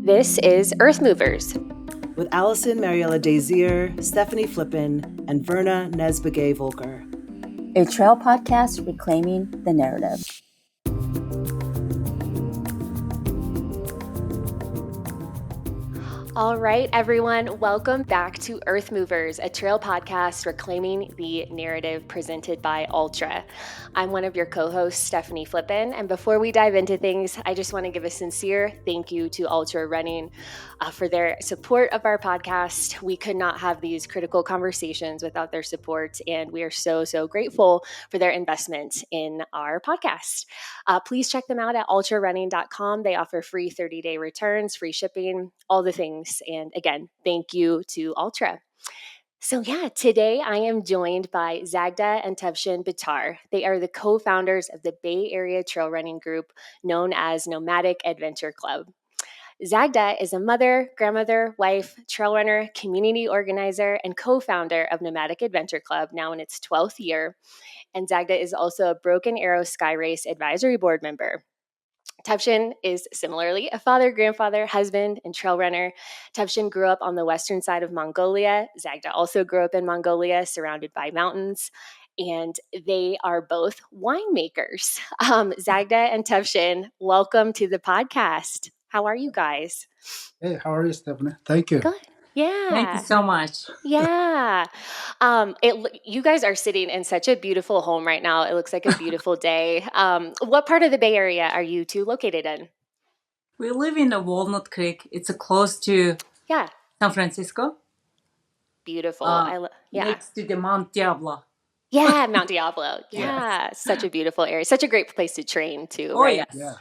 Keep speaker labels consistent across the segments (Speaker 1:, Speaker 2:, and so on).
Speaker 1: This is Earthmovers,
Speaker 2: with Allison Mariella Desir, Stefanie Flippin, and Verna Nesbegay Volker.
Speaker 3: A trail podcast reclaiming the narrative.
Speaker 1: All right, everyone, welcome back to Earthmovers, a trail podcast reclaiming the narrative presented by Ultra. I'm one of your co-hosts, Stefanie Flippin, and before we dive into things, I just want to give a sincere thank you to Ultra Running for their support of our podcast. We could not have these critical conversations without their support, and we are so grateful for their investment in our podcast. Please check them out at ultrarunning.com. They offer free 30-day returns, free shipping, all the things. And again, thank you to Ultra. So today I am joined by Zagdaa and Tuvshin Baatar. They are the co-founders of the Bay Area trail running group known as Nomadic Adventure Club. Zagdaa is a mother, grandmother, wife, trail runner, community organizer, and co-founder of Nomadic Adventure Club, now in its 12th year. And Zagdaa is also a Broken Arrow Sky Race advisory board member. Tuvshin is similarly a father, grandfather, husband, and trail runner. Tuvshin grew up on the western side of Mongolia. Zagdaa also grew up in Mongolia, surrounded by mountains. And they are both winemakers. Zagdaa and Tuvshin, welcome to the podcast. How are you guys?
Speaker 4: Hey, how are you, Stephanie? Thank you.
Speaker 1: Good. Yeah.
Speaker 5: Thank you so much.
Speaker 1: Yeah. You guys are sitting in such a beautiful home right now. It looks like a beautiful day. What part of the Bay Area are you two located in?
Speaker 5: We live in Walnut Creek. It's close to San Francisco.
Speaker 1: Beautiful.
Speaker 5: Next to the Mount Diablo.
Speaker 1: Yeah, Mount Diablo. Yeah, yes. Such a beautiful area. Such a great place to train too, right?
Speaker 5: Yes.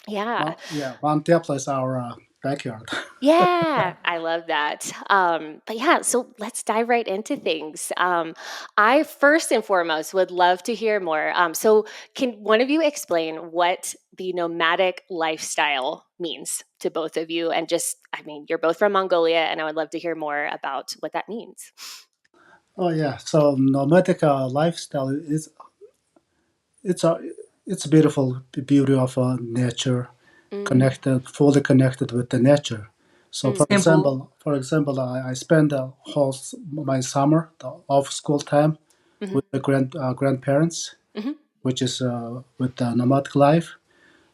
Speaker 1: Yeah.
Speaker 4: Mount Diablo is our backyard.
Speaker 1: Yeah, I love that. So let's dive right into things. I first and foremost would love to hear more. So can one of you explain what the nomadic lifestyle means to both of you? And you're both from Mongolia, and I would love to hear more about what that means.
Speaker 4: Oh yeah, so nomadic lifestyle is it's a beautiful beauty of nature, fully connected with the nature. So for example, I spend my summer, the off school time, with the grandparents, which is with the nomadic life.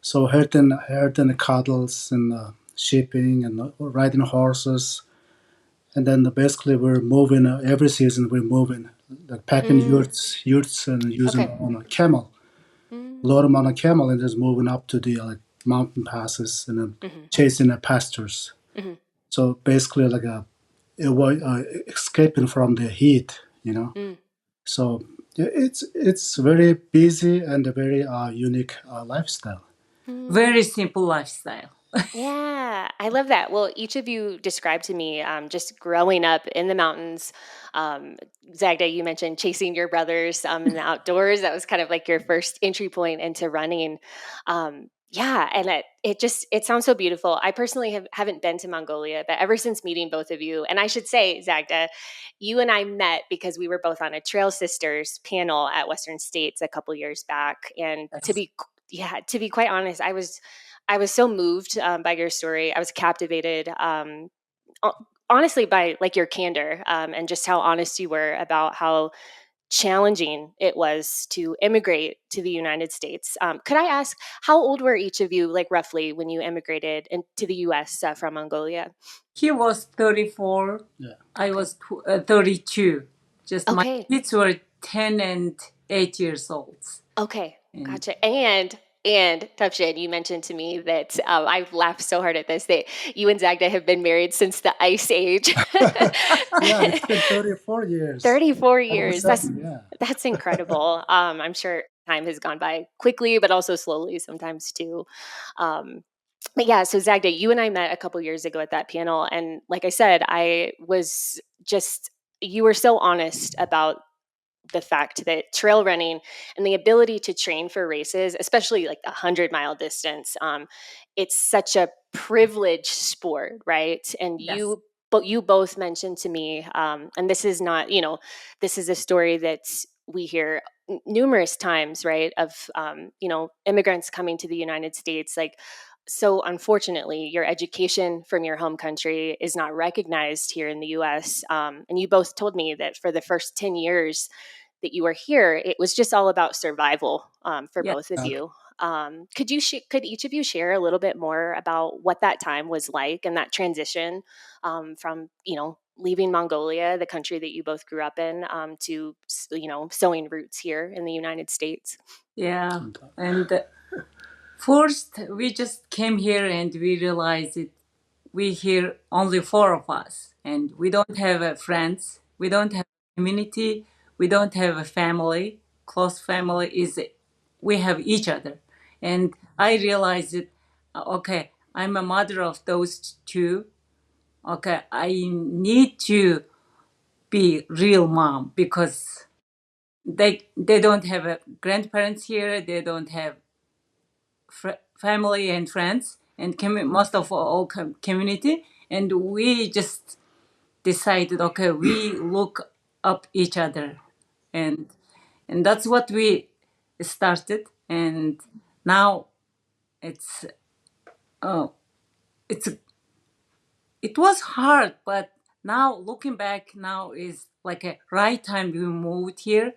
Speaker 4: So herding cattle and shipping and riding horses. And then basically we're moving every season. We're moving, like packing yurts and using on a camel. Load them on a camel and just moving up to the mountain passes and then chasing the pastures. So basically like escaping from the heat, So it's very busy and a very unique lifestyle.
Speaker 5: Very simple lifestyle.
Speaker 1: Yeah, I love that. Well, each of you described to me just growing up in the mountains. Zagdaa, you mentioned chasing your brothers in the outdoors. That was kind of like your first entry point into running. And it sounds so beautiful. I personally haven't been to Mongolia, but ever since meeting both of you, and I should say, Zagdaa, you and I met because we were both on a Trail Sisters panel at Western States a couple years back. And to be quite honest, I was so moved by your story. I was captivated, honestly, by like your candor and just how honest you were about how challenging it was to immigrate to the United States. Could I ask, how old were each of you, like roughly, when you immigrated to the U.S. From Mongolia?
Speaker 5: He was 34. Yeah. I was 32. My kids were 10 and 8 years old.
Speaker 1: Okay, gotcha. And Tuvshin, you mentioned to me that I've laughed so hard at this, that you and Zagdaa have been married since the Ice Age.
Speaker 4: Yeah, it's been 34 years.
Speaker 1: 34 years. That's incredible. I'm sure time has gone by quickly, but also slowly sometimes too. So Zagdaa, you and I met a couple years ago at that panel. And like I said, you were so honest about the fact that trail running and the ability to train for races, especially like 100-mile distance, it's such a privileged sport, right? And you both mentioned to me, and this is not, this is a story that we hear numerous times, right? Of, immigrants coming to the United States, like so unfortunately, your education from your home country is not recognized here in the US. And you both told me that for the first 10 years that you were here, it was just all about survival for
Speaker 5: Yeah.
Speaker 1: both of you. Could each of you share a little bit more about what that time was like and that transition from, leaving Mongolia, the country that you both grew up in, to, sowing roots here in the United States?
Speaker 5: Yeah. And first, we just came here and we realized it. We here only four of us, and we don't have friends. We don't have a community. We don't have a family. Close family is we have each other, and I realized it. Okay, I'm a mother of those two. Okay, I need to be real mom because they don't have grandparents here. They don't have family and friends and most of all community, and we just decided, okay, we look up each other, and that's what we started. And now it's uh, it's it was hard, but now looking back, now is like a right time we moved here,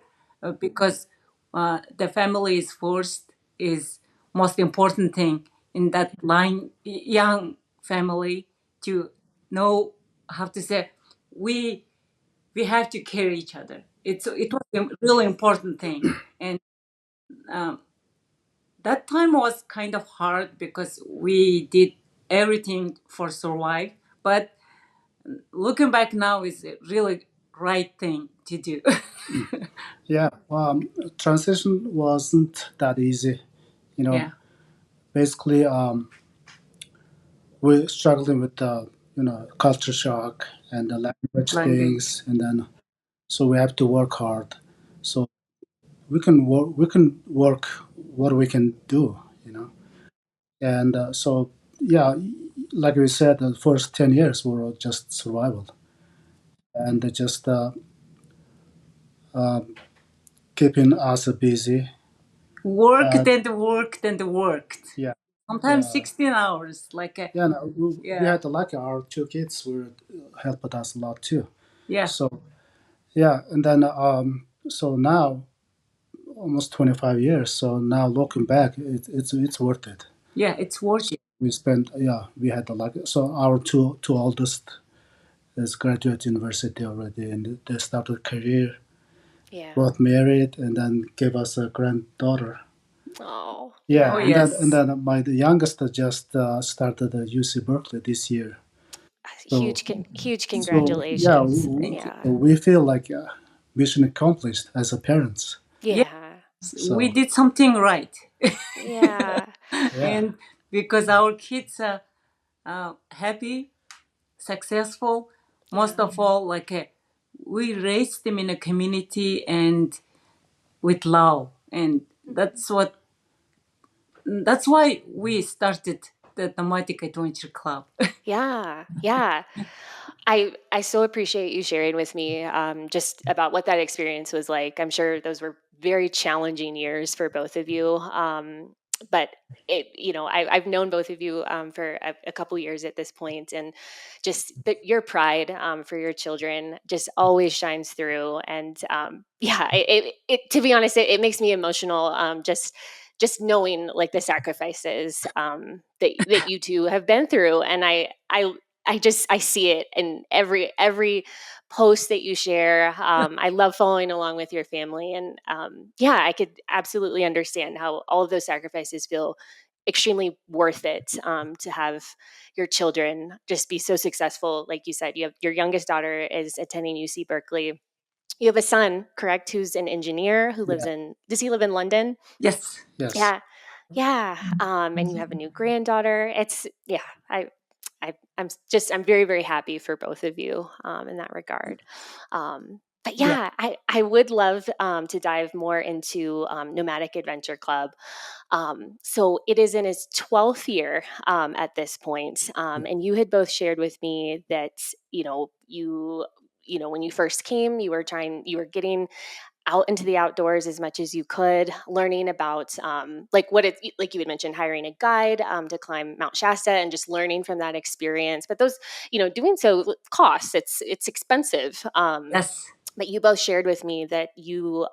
Speaker 5: because the family is first, is most important thing in that line. Young family to know how to say we we have to carry each other. It was a really important thing, and um, that time was kind of hard because we did everything for survive, but looking back now is a really right thing to do.
Speaker 4: Yeah, transition wasn't that easy.
Speaker 5: Yeah,
Speaker 4: Basically, we're struggling with the culture shock and the language
Speaker 5: language.
Speaker 4: things, and then so we have to work hard. So we can work what we can do. And so yeah, like we said, the first 10 years were just survival and just uh, keeping us busy.
Speaker 5: Worked and worked and worked.
Speaker 4: Yeah,
Speaker 5: Sometimes
Speaker 4: yeah,
Speaker 5: 16 hours. Like a,
Speaker 4: yeah. No, we
Speaker 5: yeah,
Speaker 4: had the luck. Our two kids were helped us a lot too.
Speaker 5: yeah,
Speaker 4: So yeah, and then so now almost 25 years. So now looking back, it's worth it.
Speaker 5: yeah. It's worth it.
Speaker 4: We spent we had the luck. So our two oldest is graduate university already, and they started career,
Speaker 1: Yeah.
Speaker 4: both married, and then gave us a granddaughter.
Speaker 1: Oh,
Speaker 4: Yeah,
Speaker 5: Oh
Speaker 1: yeah.
Speaker 4: and
Speaker 5: yes.
Speaker 4: then my the youngest just started at UC Berkeley this year. So
Speaker 1: Huge
Speaker 4: so yeah,
Speaker 1: congratulations.
Speaker 5: Thank you.
Speaker 1: Yeah.
Speaker 4: we feel like mission accomplished as a parents.
Speaker 5: Yes,
Speaker 1: Yeah.
Speaker 5: we
Speaker 4: So
Speaker 5: did something right,
Speaker 1: Yeah.
Speaker 4: yeah,
Speaker 5: and because our kids are happy, successful, most
Speaker 1: Yeah.
Speaker 5: of all, like we raised them in a community and with love, and that's why we started the Nomadic Adventure Club.
Speaker 1: Yeah. Yeah. I so appreciate you sharing with me just about what that experience was like. I'm sure those were very challenging years for both of you. But I've known both of you for a couple years at this point, and just your pride for your children just always shines through. And yeah, to be honest, it makes me emotional. Just knowing like the sacrifices that you two have been through, and I see it in every post that you share. I love following along with your family, and yeah, I could absolutely understand how all of those sacrifices feel extremely worth it to have your children just be so successful. Like you said, you have your youngest daughter is attending UC Berkeley. You have a son, correct, who's an engineer who lives
Speaker 4: yeah,
Speaker 1: in. Does he live in London?
Speaker 5: Yes.
Speaker 4: yes,
Speaker 1: Yeah, yeah. And you have a new granddaughter. It's yeah. I'm very, very happy for both of you in that regard. But
Speaker 5: Yeah.
Speaker 1: yeah, I would love to dive more into Nomadic Adventure Club. So it is in its 12th year at this point,
Speaker 4: yeah,
Speaker 1: and you had both shared with me that when you first came, you were getting out into the outdoors as much as you could, learning about like what it, like you had mentioned, hiring a guide to climb Mount Shasta and just learning from that experience. But those, doing so costs. It's expensive.
Speaker 5: Yes.
Speaker 1: But you both shared with me that you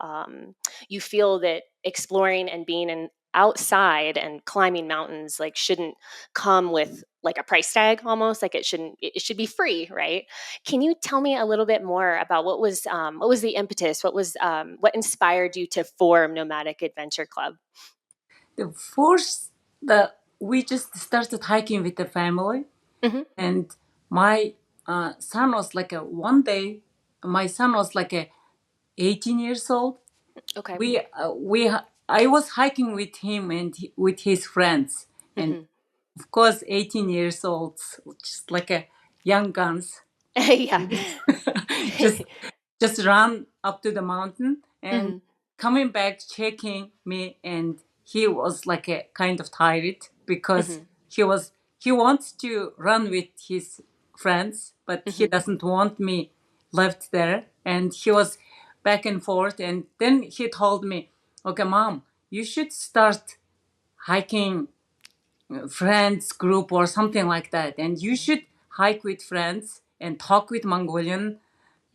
Speaker 1: feel that exploring and being outside and climbing mountains like shouldn't come with like a price tag, almost like it should be free, right? Can you tell me a little bit more about what was the impetus, what inspired you to form Nomadic Adventure Club?
Speaker 5: The first, we just started hiking with the family,
Speaker 1: Mm-hmm.
Speaker 5: and my son was like one day. My son was like 18 years old.
Speaker 1: Okay.
Speaker 5: I was hiking with him and with his friends, and
Speaker 1: Mm-hmm.
Speaker 5: of course 18 years old, just like a young guns,
Speaker 1: Yeah.
Speaker 5: just just run up to the mountain and
Speaker 1: Mm-hmm.
Speaker 5: coming back checking me, and he was like a kind of tired because
Speaker 1: Mm-hmm.
Speaker 5: he wants to run with his friends, but he
Speaker 1: Mm-hmm.
Speaker 5: doesn't want me left there, and he was back and forth, and then he told me, okay mom, you should start hiking friends group or something like that, and you should hike with friends and talk with Mongolian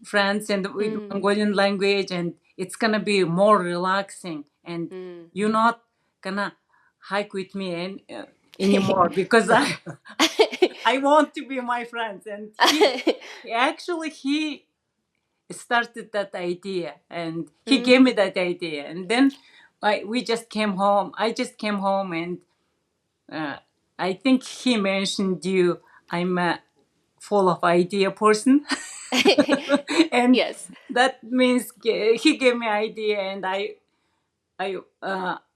Speaker 5: friends and with
Speaker 1: Mm.
Speaker 5: Mongolian language, and it's gonna be more relaxing, and
Speaker 1: Mm.
Speaker 5: you're not gonna hike with me anymore because I want to be my friends. And he started that idea, and he gave me that idea, and then we just came home. I just came home, and I think he mentioned you. I'm a full of idea person, and
Speaker 1: Yes.
Speaker 5: that means he gave me idea, and I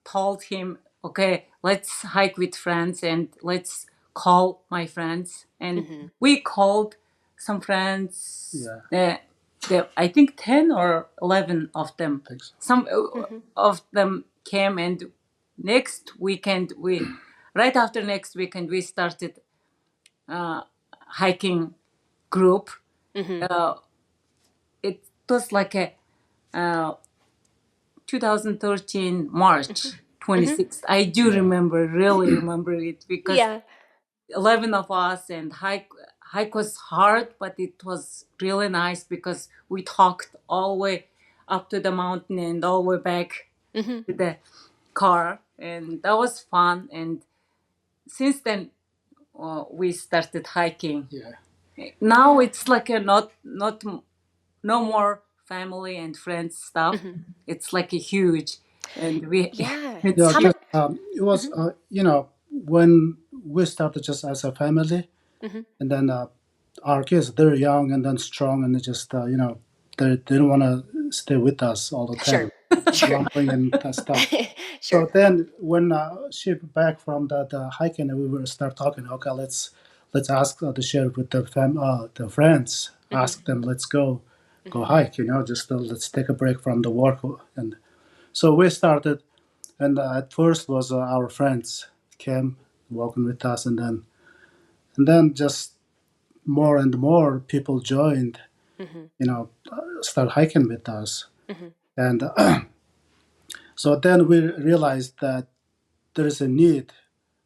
Speaker 5: told him, okay, let's hike with friends, and let's call my friends, and
Speaker 1: Mm-hmm.
Speaker 5: we called some friends.
Speaker 4: Yeah.
Speaker 5: I think 10 or 11 of them.
Speaker 4: Thanks.
Speaker 5: Some
Speaker 1: Mm-hmm.
Speaker 5: of them came, and next weekend right after next weekend we started hiking group.
Speaker 1: Mm-hmm.
Speaker 5: Uh, it was like a 2013 March
Speaker 1: Mm-hmm.
Speaker 5: 26th. I do really remember it, because
Speaker 1: Yeah.
Speaker 5: 11 of us, and hike was hard, but it was really nice because we talked all the way up to the mountain and all the way back
Speaker 1: Mm-hmm.
Speaker 5: to the car, and that was fun. And since then we started hiking.
Speaker 4: Yeah.
Speaker 5: Now
Speaker 1: Yeah.
Speaker 5: it's like a not no more family and friends stuff.
Speaker 1: Mm-hmm.
Speaker 5: It's like a huge, and we
Speaker 1: Yeah.
Speaker 5: it's
Speaker 4: Yeah,
Speaker 1: How
Speaker 5: huge.
Speaker 1: much?
Speaker 4: just it was
Speaker 1: Mm-hmm.
Speaker 4: when we started just as a family,
Speaker 1: Mm-hmm.
Speaker 4: and then our kids, they're young and then strong, and they just they don't want to stay with us all the
Speaker 1: Sure.
Speaker 4: time,
Speaker 1: Sure.
Speaker 4: grumbling and that stuff.
Speaker 1: Sure.
Speaker 4: So then when she back from the hiking, and we will start talking. Okay, let's ask to share with the friends.
Speaker 1: Mm-hmm.
Speaker 4: Ask them, let's go
Speaker 1: Mm-hmm.
Speaker 4: hike. Just let's take a break from the work. And so we started, and at first was our friends came walking with us, and then just more and more people joined.
Speaker 1: Mm-hmm.
Speaker 4: Start hiking with us,
Speaker 1: Mm-hmm.
Speaker 4: and so then we realized that there is a need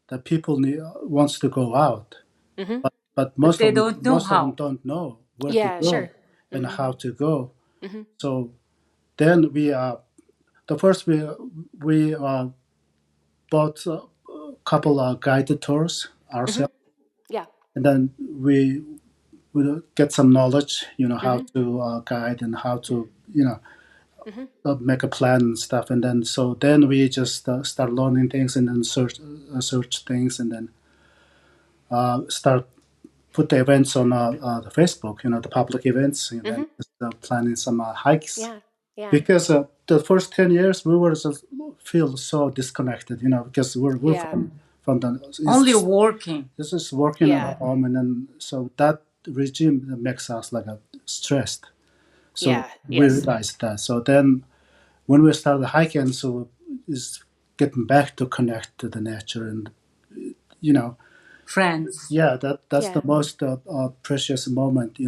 Speaker 4: that people wants to go out,
Speaker 1: Mm-hmm.
Speaker 4: but
Speaker 5: But
Speaker 4: most
Speaker 5: they
Speaker 4: of them
Speaker 5: don't know
Speaker 4: most of them
Speaker 5: how.
Speaker 4: don't know where to
Speaker 1: Yeah.
Speaker 4: go
Speaker 1: Sure.
Speaker 4: and
Speaker 1: Mm-hmm.
Speaker 4: how to go.
Speaker 1: Mm-hmm.
Speaker 4: So then the first we bought a couple of guided tours
Speaker 1: Mm-hmm.
Speaker 4: ourselves,
Speaker 1: Yeah.
Speaker 4: and then we get some knowledge, how
Speaker 1: Mm-hmm.
Speaker 4: to guide and how to
Speaker 1: Mm-hmm.
Speaker 4: make a plan and stuff. And then we just start learning things, and then search things, and then start put the events on the Facebook, the public events, and then
Speaker 1: Mm-hmm.
Speaker 4: just planning some hikes.
Speaker 1: Yeah. Yeah.
Speaker 4: Because the first 10 years we were just feel so disconnected, because we're
Speaker 1: Yeah.
Speaker 4: from the
Speaker 5: Only working.
Speaker 4: this is working at
Speaker 1: Yeah.
Speaker 4: home, and then so that regime makes us like stressed. So
Speaker 1: Yeah.
Speaker 4: we
Speaker 1: Yes.
Speaker 4: realized that. So then when we started hiking, so is getting back to connect to the nature, and you know
Speaker 5: Friends.
Speaker 4: yeah, that's
Speaker 1: Yeah.
Speaker 4: the most precious moment,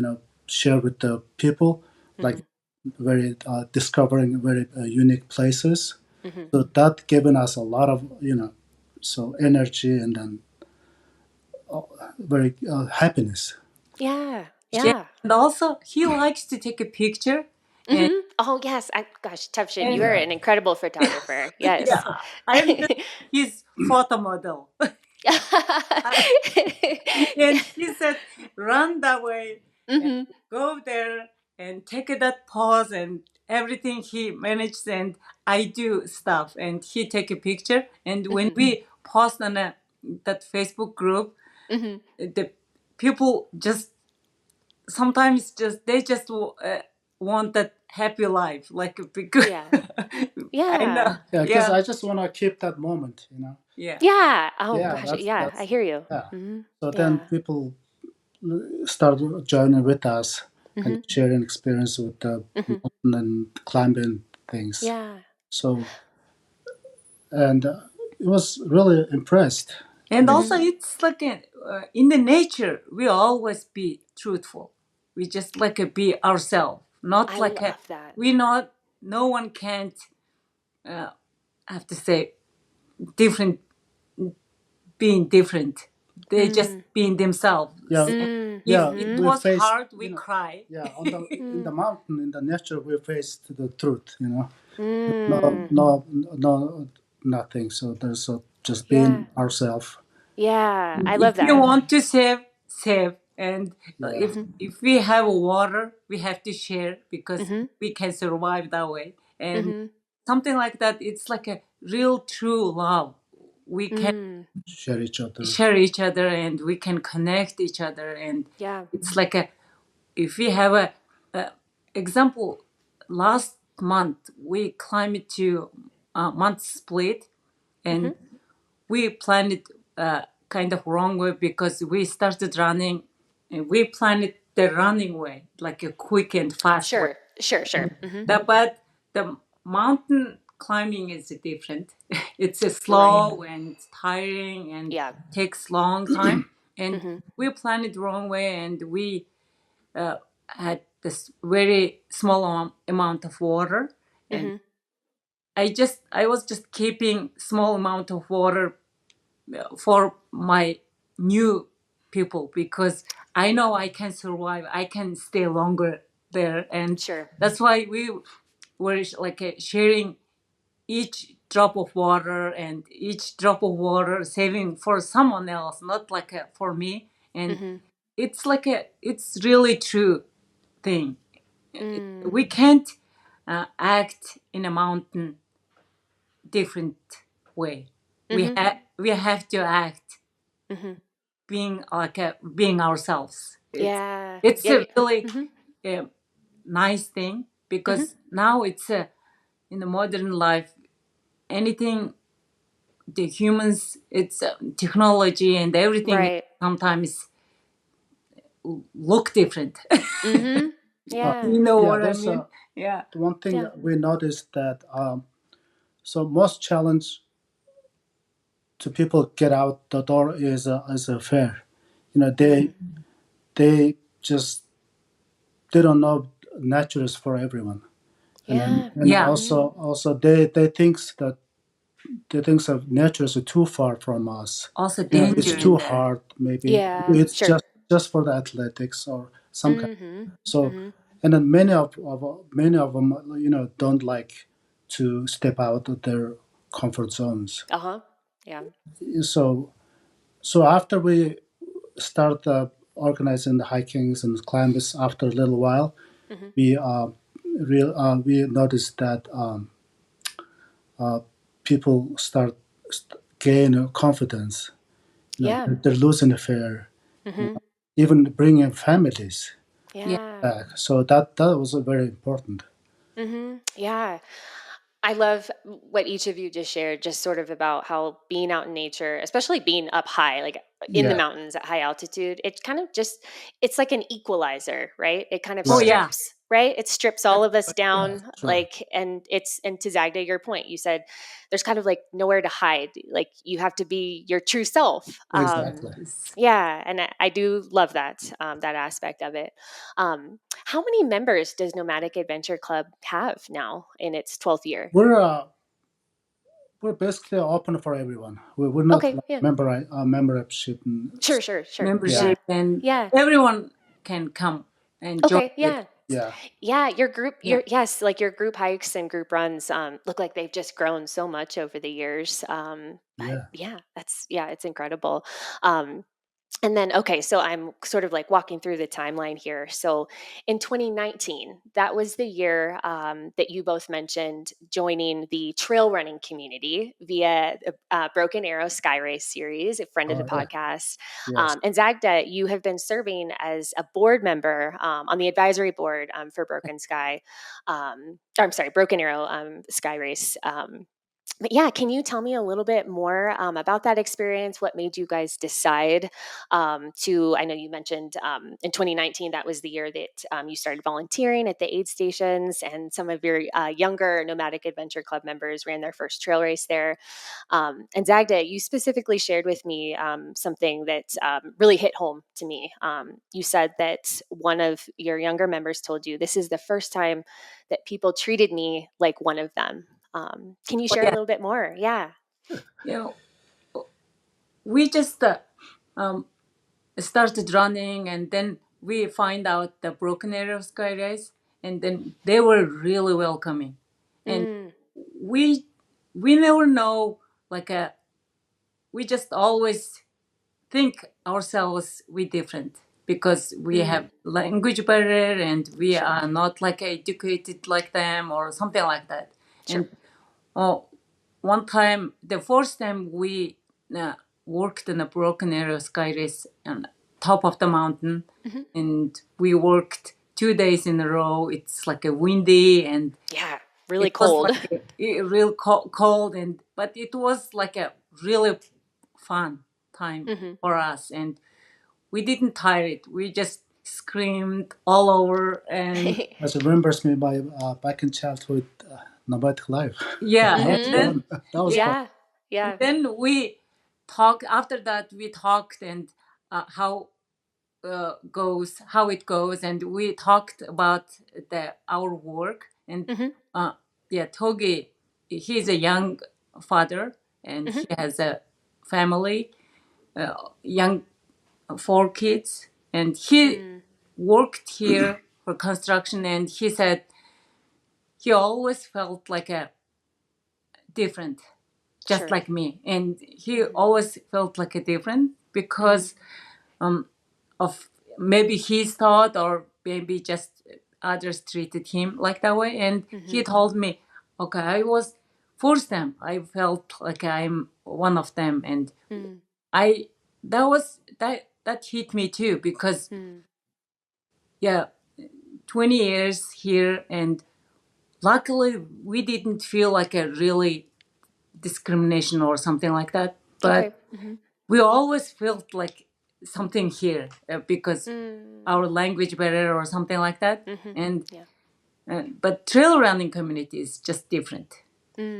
Speaker 4: share with the people, like
Speaker 1: Mm-hmm.
Speaker 4: very discovering very unique places.
Speaker 1: Mm-hmm.
Speaker 4: So that given us a lot of so energy and then very happiness.
Speaker 1: Yeah.
Speaker 5: Yeah,
Speaker 1: Yeah.
Speaker 5: and also he likes to take a picture, and
Speaker 1: Mm-hmm. Oh yes. Gosh, Tuvshin, you
Speaker 5: and
Speaker 1: are
Speaker 4: Yeah,
Speaker 1: an incredible photographer. Yes.
Speaker 5: yeah, I'm just his photo model. And he said, run that way and
Speaker 1: Mm-hmm.
Speaker 5: go there and take that pause and everything he managed. And I do stuff and he take a picture. And when
Speaker 1: Mm-hmm.
Speaker 5: we post on that Facebook group,
Speaker 1: Mm-hmm.
Speaker 5: the people just sometimes just want that happy life, like because
Speaker 1: Yeah.
Speaker 5: I know,
Speaker 1: Yeah.
Speaker 4: yeah, because
Speaker 5: yeah,
Speaker 4: I just want to keep that moment.
Speaker 5: yeah.
Speaker 1: Yeah. Oh
Speaker 4: Yeah,
Speaker 1: gosh. Yeah. I
Speaker 4: that's
Speaker 1: hear you.
Speaker 4: yeah.
Speaker 1: Mm-hmm.
Speaker 4: So then
Speaker 1: Yeah.
Speaker 4: people start joining with us and
Speaker 1: Mm-hmm.
Speaker 4: sharing experience with the
Speaker 1: Mm-hmm.
Speaker 4: mountain and climbing things.
Speaker 1: Yeah.
Speaker 4: So and it was really impressed.
Speaker 5: And
Speaker 1: Mm-hmm.
Speaker 5: also, it's like in the nature, we always be truthful. We just like be ourselves, not
Speaker 1: I
Speaker 5: like
Speaker 1: love that.
Speaker 5: we not. No one can't uh, have to say different, being different. They just
Speaker 1: Mm.
Speaker 5: being themselves.
Speaker 4: Yeah,
Speaker 5: And
Speaker 1: Mm.
Speaker 5: if
Speaker 4: yeah.
Speaker 5: it
Speaker 1: Mm-hmm.
Speaker 4: We
Speaker 5: was
Speaker 4: faced
Speaker 5: hard, we cry.
Speaker 4: yeah on the in the
Speaker 1: Mm.
Speaker 4: mountain in the nature we faced the truth. No,
Speaker 1: Mm.
Speaker 4: no, nothing. So there's just
Speaker 1: Yeah.
Speaker 4: being ourselves.
Speaker 1: Yeah. I
Speaker 5: If
Speaker 1: love
Speaker 5: you
Speaker 1: that.
Speaker 5: want to save, save. And
Speaker 4: Yeah,
Speaker 5: if
Speaker 1: Mm-hmm.
Speaker 5: if we have water, we have to share because
Speaker 1: Mm-hmm.
Speaker 5: we can survive that way. And
Speaker 1: Mm-hmm.
Speaker 5: something like that, it's like a real true love. We can
Speaker 1: Mm.
Speaker 4: share each other.
Speaker 5: share each other and we can connect each other. And
Speaker 1: Yeah.
Speaker 5: it's like a if we have a example, last month we climbed to Mount Split
Speaker 1: Mm-hmm.
Speaker 5: and we planned it kind of wrong way because we started running and we planned it the running way, like a quick and fast way.
Speaker 1: Sure. Sure. Sure. Mm-hmm.
Speaker 5: But the mountain climbing is different. It's a
Speaker 1: Right.
Speaker 5: slow and it's tiring and
Speaker 1: Yeah.
Speaker 5: takes long time. And
Speaker 1: Mm-hmm.
Speaker 5: we planned it wrong way and we had this very small amount of water and
Speaker 1: Mm-hmm.
Speaker 5: I was just keeping small amount of water for my new people because I know I can survive. I can stay longer there, and
Speaker 1: Sure.
Speaker 5: that's why we were like sharing each drop of water and each drop of water saving for someone else, not like for me. And
Speaker 1: Mm-hmm.
Speaker 5: it's like it's really true thing.
Speaker 1: Mm.
Speaker 5: We can't act in a mountain different way.
Speaker 1: Mm-hmm.
Speaker 5: We have to act
Speaker 1: Mm-hmm.
Speaker 5: being like being ourselves.
Speaker 1: Yeah.
Speaker 5: It's
Speaker 1: Yeah.
Speaker 5: a really
Speaker 1: Mm-hmm.
Speaker 5: uh, nice thing
Speaker 1: Mm-hmm.
Speaker 5: because now it's in the modern life anything the humans it's technology and everything
Speaker 1: Right.
Speaker 5: sometimes look different.
Speaker 1: Mm-hmm.
Speaker 4: Uh,
Speaker 1: Yeah.
Speaker 5: You know
Speaker 4: yeah,
Speaker 5: what I
Speaker 4: there's
Speaker 5: mean? Yeah.
Speaker 4: one thing
Speaker 1: Yeah.
Speaker 4: that we noticed that so most challenge to people get out the door is a fear.
Speaker 1: Mm-hmm.
Speaker 4: They just they don't know nature is for everyone,
Speaker 1: Yeah.
Speaker 4: and
Speaker 5: Yeah.
Speaker 1: Mm-hmm.
Speaker 4: also they thinks that they thinks of nature is too far from us.
Speaker 5: Also
Speaker 4: It's
Speaker 5: danger in
Speaker 4: too
Speaker 5: there.
Speaker 4: hard. Maybe
Speaker 1: Yeah.
Speaker 4: it's
Speaker 1: Sure.
Speaker 4: just for the athletics or some kind.
Speaker 1: Mm-hmm.
Speaker 4: So,
Speaker 1: Mm-hmm.
Speaker 4: and then many of them, don't like to step out of their comfort zones.
Speaker 1: Uh-huh. Yeah.
Speaker 4: So, so after we start organizing the hikings and climbs, after a little while,
Speaker 1: Mm-hmm.
Speaker 4: we we noticed that people gain confidence.
Speaker 1: Yeah.
Speaker 4: They're losing the fear,
Speaker 1: Mm-hmm.
Speaker 4: even bringing families
Speaker 5: Yeah.
Speaker 1: Yeah.
Speaker 4: back. So that was very important.
Speaker 1: Mm-hmm. Yeah. I love what each of you just shared, just sort of about how being out in nature, especially being up high, like in the
Speaker 4: Yeah,
Speaker 1: mountains at high altitude, it kind of just, it's like an equalizer, right? It kind of
Speaker 5: Oh
Speaker 4: right.
Speaker 5: yeah.
Speaker 1: strips, right? It strips all of us
Speaker 4: Yeah,
Speaker 1: down,
Speaker 4: sure.
Speaker 1: and to Zagda, your point, you said there's kind of like nowhere to hide. Like you have to be your true self.
Speaker 4: Exactly.
Speaker 1: Yeah, and I do love that, that aspect of it. How many members does Nomadic Adventure Club have now in its 12th year?
Speaker 4: We're basically open for everyone. We're not
Speaker 1: Okay,
Speaker 4: like
Speaker 1: yeah.
Speaker 4: membership.
Speaker 1: Sure.
Speaker 4: Yeah,
Speaker 1: Yeah.
Speaker 5: Membership and
Speaker 1: Yeah.
Speaker 5: everyone can come and join
Speaker 1: Okay,
Speaker 5: it.
Speaker 1: yeah.
Speaker 4: yeah,
Speaker 1: Yeah, your group,
Speaker 5: Yeah.
Speaker 1: yes, like your group hikes and group runs look like they've just grown so much over the years. But
Speaker 4: yeah.
Speaker 1: yeah, it's incredible. Um, And then, okay, so I'm sort of like walking through the timeline here. So in 2019, that was the year that you both mentioned joining the trail running community via the Broken Arrow Sky Race series, a friend of the
Speaker 4: Oh yeah,
Speaker 1: podcast.
Speaker 4: yes.
Speaker 1: And Zagda, you have been serving as a board member on the advisory board for Broken Sky. Or I'm sorry, Broken Arrow Sky Race. But yeah, can you tell me a little bit more about that experience? What made you guys decide to? I know you mentioned in 2019 that was the year that you started volunteering at the aid stations, and some of your younger Nomadic Adventure Club members ran their first trail race there. And Zagda, you specifically shared with me something that really hit home to me. You said that one of your younger members told you, "This is the first time that people treated me like one of them." Can you
Speaker 5: Oh
Speaker 1: share a
Speaker 5: yeah.
Speaker 1: little bit more? Yeah.
Speaker 5: You know, we just started running, and then we find out the Broken Arrow Sky Race, and then they were really welcoming, and
Speaker 1: Mm,
Speaker 5: we we never know, like we just always think ourselves we different because we have
Speaker 1: mm,
Speaker 5: language barrier and we
Speaker 1: sure.
Speaker 5: are not like educated like them or something like that.
Speaker 1: Sure.
Speaker 5: And oh, one time, the first time we uh, worked in a Broken Arrow Sky Race on top of the mountain,
Speaker 1: Hmm.
Speaker 5: and we worked 2 days in a row. It's like a windy, and
Speaker 1: Yeah. Really
Speaker 5: it was
Speaker 1: cold.
Speaker 5: like a real cold, and but it was like a really fun time
Speaker 1: Hmm.
Speaker 5: for us, and we didn't tire it. We just screamed all over, and
Speaker 4: That remembers me by back in childhood, nomadic life.
Speaker 5: yeah,
Speaker 4: That was
Speaker 5: and
Speaker 1: Hmm.
Speaker 5: then
Speaker 4: fun. That was fun.
Speaker 5: yeah,
Speaker 1: Yeah.
Speaker 5: and
Speaker 1: Yeah.
Speaker 5: then we talked. After that, we talked and how it goes, and we talked about our work. And
Speaker 1: Hmm.
Speaker 5: uh, yeah, Togi, he's a young father, and
Speaker 1: Hmm.
Speaker 5: he has a family, young 4 kids, and he
Speaker 1: Mm,
Speaker 5: worked here for construction. And he said he always felt like a different, just
Speaker 1: sure.
Speaker 5: like me, and he
Speaker 1: Hmm.
Speaker 5: always felt like a different
Speaker 1: Hmm.
Speaker 5: because of maybe his thought, or maybe just others treated him like that way. And
Speaker 1: Hmm.
Speaker 5: he told me, okay, I was first time I felt like I'm one of them. And
Speaker 1: Mm,
Speaker 5: I that hit me too, because
Speaker 1: mm,
Speaker 5: yeah, 20 years here, and luckily we didn't feel like a really discrimination or something like that. But
Speaker 1: okay. Hmm.
Speaker 5: we always felt like something here, because
Speaker 1: Mm,
Speaker 5: our language barrier or something like that.
Speaker 1: hmm.
Speaker 5: And
Speaker 1: Yeah.
Speaker 5: but trail running community is just different.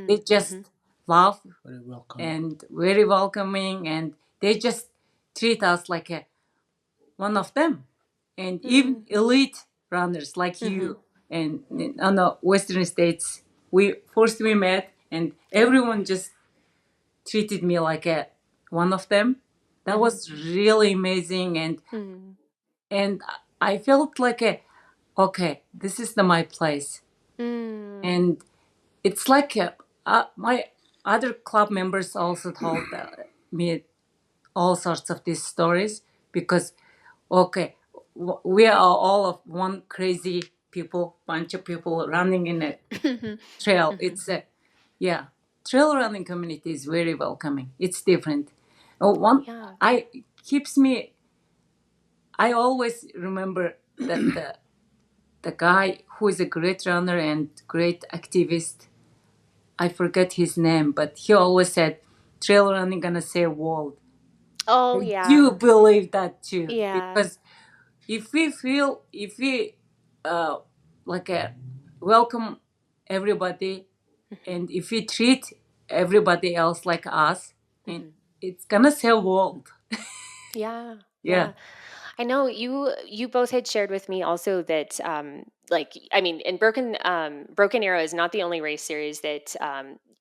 Speaker 5: They
Speaker 1: Mm,
Speaker 5: just
Speaker 1: hmm.
Speaker 5: love
Speaker 4: Very welcoming.
Speaker 5: and very welcoming, and they just treat us like one of them. And even
Speaker 1: Mm,
Speaker 5: elite runners like
Speaker 1: hmm.
Speaker 5: you and on the Western states, we met, and
Speaker 1: Yeah.
Speaker 5: everyone just treated me like one of them. That
Speaker 1: Hmm.
Speaker 5: was really amazing,
Speaker 1: Mm,
Speaker 5: and I felt like okay, this is my place.
Speaker 1: mm,
Speaker 5: And it's like my other club members also told me all sorts of these stories, because okay, we are all of one crazy people, bunch of people running in a
Speaker 1: hmm.
Speaker 5: trail.
Speaker 1: Hmm.
Speaker 5: It's a yeah, trail running community is very welcoming. It's different. One
Speaker 1: Yeah.
Speaker 5: I keeps me. I always remember that the guy who is a great runner and great activist. I forget his name, but he always said, "Trail running gonna save world."
Speaker 1: Oh,
Speaker 5: I
Speaker 1: yeah.
Speaker 5: do believe that too,
Speaker 1: Yeah.
Speaker 5: because if we uh, like welcome everybody, and if we treat everybody else like us, and it's gonna save world.
Speaker 1: Yeah.
Speaker 5: Yeah.
Speaker 1: Yeah. I know you both had shared with me also that like I mean in Broken Arrow is not the only race series that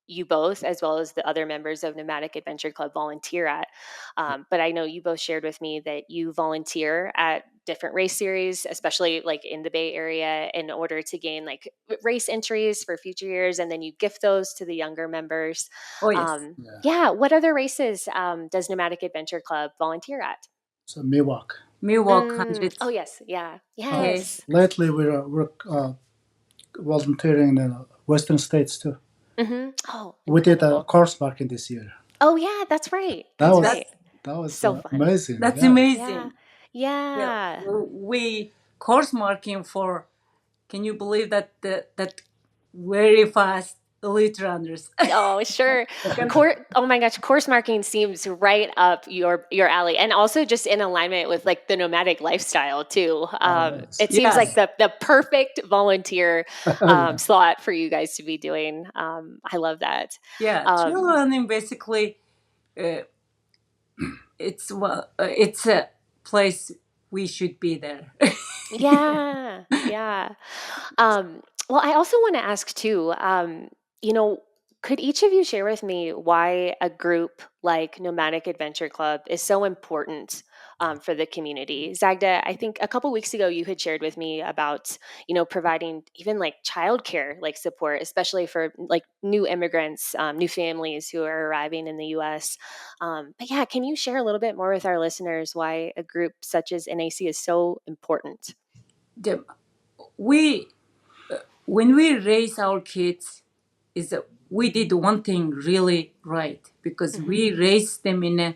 Speaker 1: you both as well as the other members of Nomadic Adventure Club volunteer at. But I know you both shared with me that you volunteer at different race series, especially like in the Bay Area, in order to gain like race entries for future years, and then you gift those to the younger members.
Speaker 5: Oh yes.
Speaker 4: Yeah.
Speaker 1: Yeah, what other races does Nomadic Adventure Club volunteer at?
Speaker 4: So Miwok.
Speaker 5: Milwaukee 100K.
Speaker 1: Oh yes, yeah, yes.
Speaker 4: Lately, we're volunteering in the Western states too.
Speaker 1: Oh,
Speaker 4: We did a
Speaker 1: incredible.
Speaker 4: course marking this year.
Speaker 1: Oh yeah, that's right.
Speaker 4: That
Speaker 1: That's
Speaker 4: was
Speaker 1: right.
Speaker 5: That's
Speaker 4: that was
Speaker 1: So fun.
Speaker 4: amazing.
Speaker 5: that's
Speaker 4: Yeah.
Speaker 1: Yeah,
Speaker 5: amazing. Yeah,
Speaker 1: yeah.
Speaker 5: we course marking for. Can you believe that that very fast elite runners?
Speaker 1: Oh sure.
Speaker 5: Can-
Speaker 1: Oh my gosh, course marking seems right up your alley, and also just in alignment with like the nomadic lifestyle too.
Speaker 4: Yes.
Speaker 1: It seems like
Speaker 5: yes.
Speaker 1: the perfect volunteer
Speaker 4: Yeah.
Speaker 1: slot for you guys to be doing. I love that.
Speaker 5: Yeah, trail
Speaker 1: Um,
Speaker 5: running basically, uh, it's a place we should be there.
Speaker 1: Yeah, yeah. Well, I also want to ask too, you know, could each of you share with me why a group like Nomadic Adventure Club is so important for the community? Zagda, I think a couple weeks ago you had shared with me about, providing even like childcare like support, especially for like new immigrants, new families who are arriving in the U.S. But yeah, can you share a little bit more with our listeners why a group such as NAC is so important?
Speaker 5: The- we when we raise our kids, is that we did one thing really right, because
Speaker 1: Hmm.
Speaker 5: we raised them in a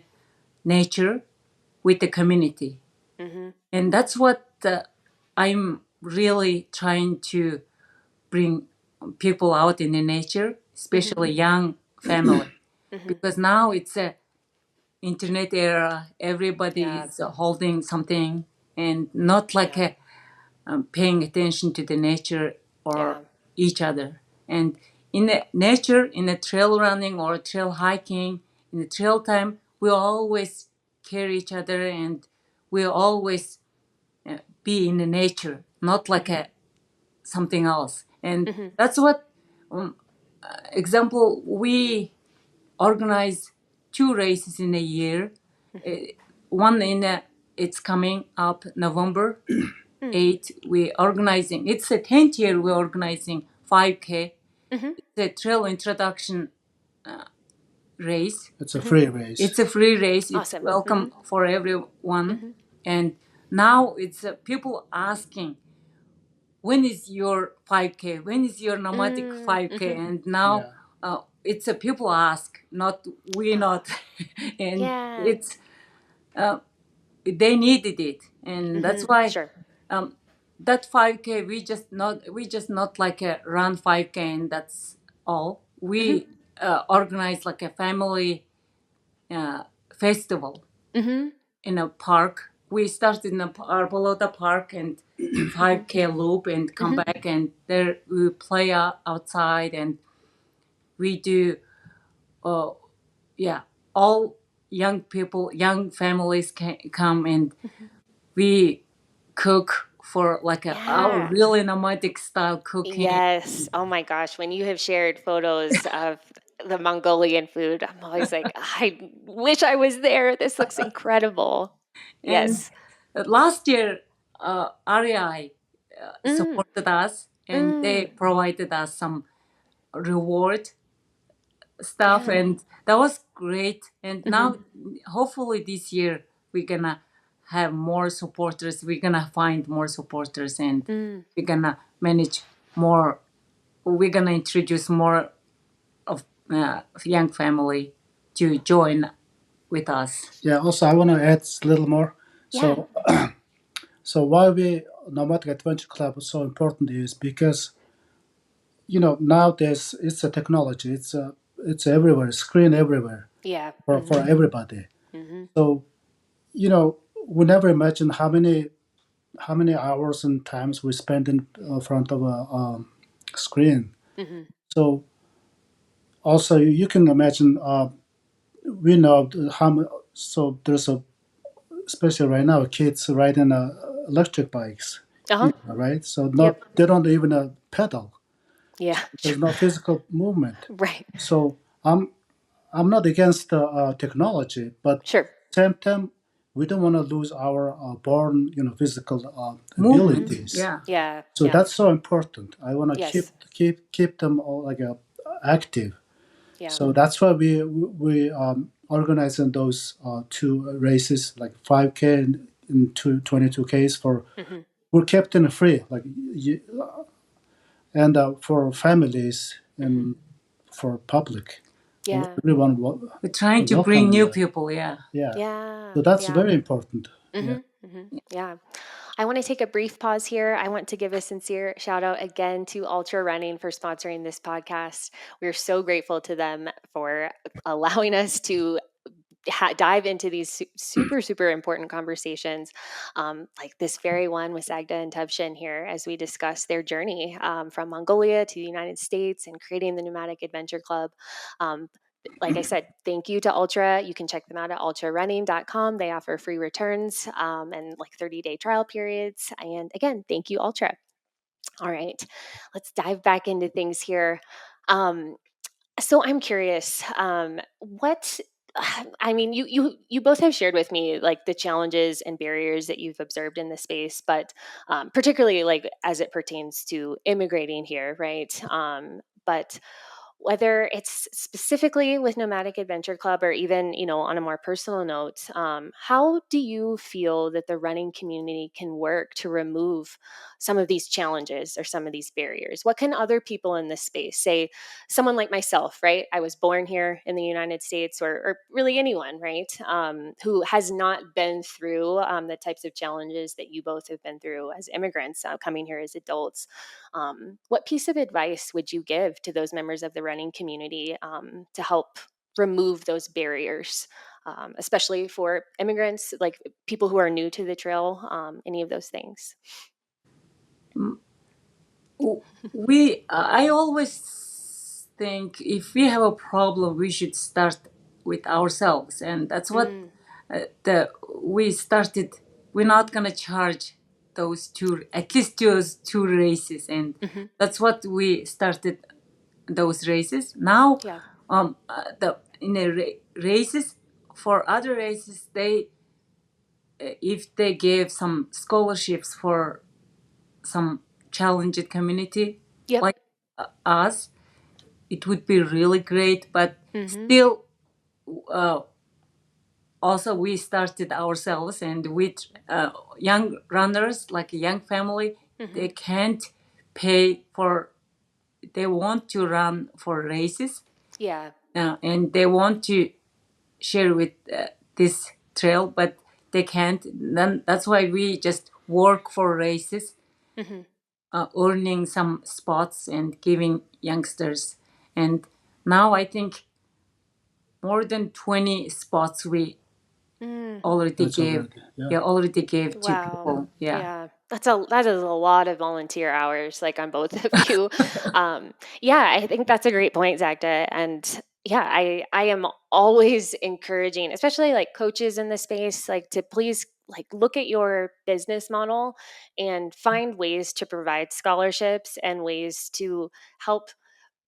Speaker 5: nature with the community,
Speaker 1: Hmm.
Speaker 5: and that's what I'm really trying to bring people out in the nature,
Speaker 1: Hmm.
Speaker 5: especially young family,
Speaker 1: Hmm.
Speaker 5: because now it's a internet era. Everybody
Speaker 1: Yeah,
Speaker 5: is holding something and not like
Speaker 1: yeah,
Speaker 5: paying attention to the nature or
Speaker 1: yeah.
Speaker 5: each other. And in the nature, in the trail running or trail hiking, in the trail time, we always care each other, and we always be in the nature, not like
Speaker 1: Hmm.
Speaker 5: a something else. And
Speaker 1: Hmm.
Speaker 5: that's what example we organize two races in a year. Uh, one in it's coming up November
Speaker 1: Hmm.
Speaker 5: 8. We organizing. It's the 10th year we're organizing 5K.
Speaker 1: Hmm.
Speaker 5: It's a trail introduction race.
Speaker 4: It's a free race.
Speaker 5: It's a free race. It's
Speaker 1: Awesome. Hmm.
Speaker 5: welcome for everyone.
Speaker 1: Hmm.
Speaker 5: And now it's people asking, when is your 5K? When is your nomadic
Speaker 1: Hmm.
Speaker 5: 5K? And now
Speaker 4: Yeah.
Speaker 5: it's people ask, not we
Speaker 1: Oh,
Speaker 5: not. And
Speaker 1: yeah.
Speaker 5: it's they needed it, and that's
Speaker 1: Hmm.
Speaker 5: why
Speaker 1: Sure.
Speaker 5: that 5K we just not like a run 5K and that's all.
Speaker 1: Hmm.
Speaker 5: We organize like a family uh, festival
Speaker 1: Hmm.
Speaker 5: in a park. We started in a Arboleda Park and 5K loop and come
Speaker 1: Hmm.
Speaker 5: back, and there we play outside, and we do uh, yeah, all young people, young families can come, and we cook for like our
Speaker 1: Yeah.
Speaker 5: really nomadic style cooking.
Speaker 1: Yes. Oh my gosh. When you have shared photos of the Mongolian food, I'm always like, I wish I was there. This looks incredible.
Speaker 5: And
Speaker 1: Yes.
Speaker 5: last year, REI
Speaker 1: Mm.
Speaker 5: supported us, and they
Speaker 1: Mm.
Speaker 5: provided us some reward stuff,
Speaker 1: Yeah.
Speaker 5: and that was great. And
Speaker 1: Hmm.
Speaker 5: now, hopefully, this year we're gonna have more supporters. We're gonna find more supporters, and
Speaker 1: Mm.
Speaker 5: we're gonna manage more. We're gonna introduce more of young family to join with us.
Speaker 4: Yeah. Also, I want to add a little more.
Speaker 1: Yeah.
Speaker 4: So, so why we Nomadic Adventure Club is so important is because nowadays it's a technology. It's everywhere, screen everywhere
Speaker 1: Yeah.
Speaker 4: for
Speaker 1: Hmm.
Speaker 4: everybody. So we never imagine how many hours and times we spend in front of a screen. So also you can imagine we know so there's a especially right now kids riding electric bikes,
Speaker 1: Uh-huh.
Speaker 4: right? So
Speaker 1: Yep.
Speaker 4: they don't even pedal.
Speaker 1: Yeah.
Speaker 4: There's no physical movement.
Speaker 1: Right.
Speaker 4: So I'm not against technology, but
Speaker 1: Sure.
Speaker 4: same time we don't want to lose our born physical
Speaker 5: Movement.
Speaker 4: abilities.
Speaker 5: Yeah.
Speaker 1: Yeah.
Speaker 4: So
Speaker 1: Yeah.
Speaker 4: that's so important. I want to
Speaker 1: Yes.
Speaker 4: keep them all like active.
Speaker 1: Yeah.
Speaker 4: So that's why we organizing those two races like 5K and 22Ks for we're kept in free like and for families and for public.
Speaker 1: Yeah.
Speaker 4: Everyone
Speaker 5: We're trying to bring
Speaker 4: welcome.
Speaker 5: new people. Yeah.
Speaker 4: Yeah.
Speaker 1: Yeah.
Speaker 4: So that's
Speaker 1: Yeah.
Speaker 4: very important. Yeah.
Speaker 1: Yeah. I want to take a brief pause here. I want to give a sincere shout out again to Ultra Running for sponsoring this podcast. We're so grateful to them for allowing us to dive into these super, super important conversations, like this very one with Zagdaa and Tuvshin here, as we discuss their journey from Mongolia to the United States and creating the Nomadic Adventure Club. Um, like I said, thank you to Ultra. You can check them out at ultrarunning.com. They offer free returns and like 30-day trial periods. And again, thank you, Ultra. All right, let's dive back into things here. Um, so I'm curious, what I mean, you both have shared with me like the challenges and barriers that you've observed in the space, but particularly like as it pertains to immigrating here, right? But whether it's specifically with Nomadic Adventure Club or even, on a more personal note, how do you feel that the running community can work to remove some of these challenges or some of these barriers? What can other people in this space say? Someone like myself, right? I was born here in the United States, or really anyone, right? Who has not been through the types of challenges that you both have been through as immigrants coming here as adults. What piece of advice would you give to those members of the running community to help remove those barriers, especially for immigrants, like people who are new to the trail, any of those things?
Speaker 5: I always think if we have a problem, we should start with ourselves, and that's what the we started. We're not gonna charge those two, at least those two races, and that's what we started those races. Now,
Speaker 1: Yeah.
Speaker 5: the in the races for other races, they if they gave some scholarships for some challenged community
Speaker 1: Yep.
Speaker 5: like us, it would be really great. But
Speaker 1: Mm-hmm.
Speaker 5: still, uh, also we started ourselves, and with young runners, like a young family, they can't pay for. They want to run for races,
Speaker 1: Yeah.
Speaker 5: and they want to share with this trail, but they can't. Then that's why we just work for races, earning some spots and giving youngsters. And now I think more than 20 spots we already
Speaker 4: That's
Speaker 5: gave.
Speaker 4: already. Yeah.
Speaker 5: Yeah, already gave to
Speaker 1: Wow.
Speaker 5: people. Yeah.
Speaker 1: Yeah. That is a lot of volunteer hours, like on both of you. Yeah, I think that's a great point, Zagda. And yeah, I am always encouraging, especially like coaches in the space, like to please like look at your business model and find ways to provide scholarships and ways to help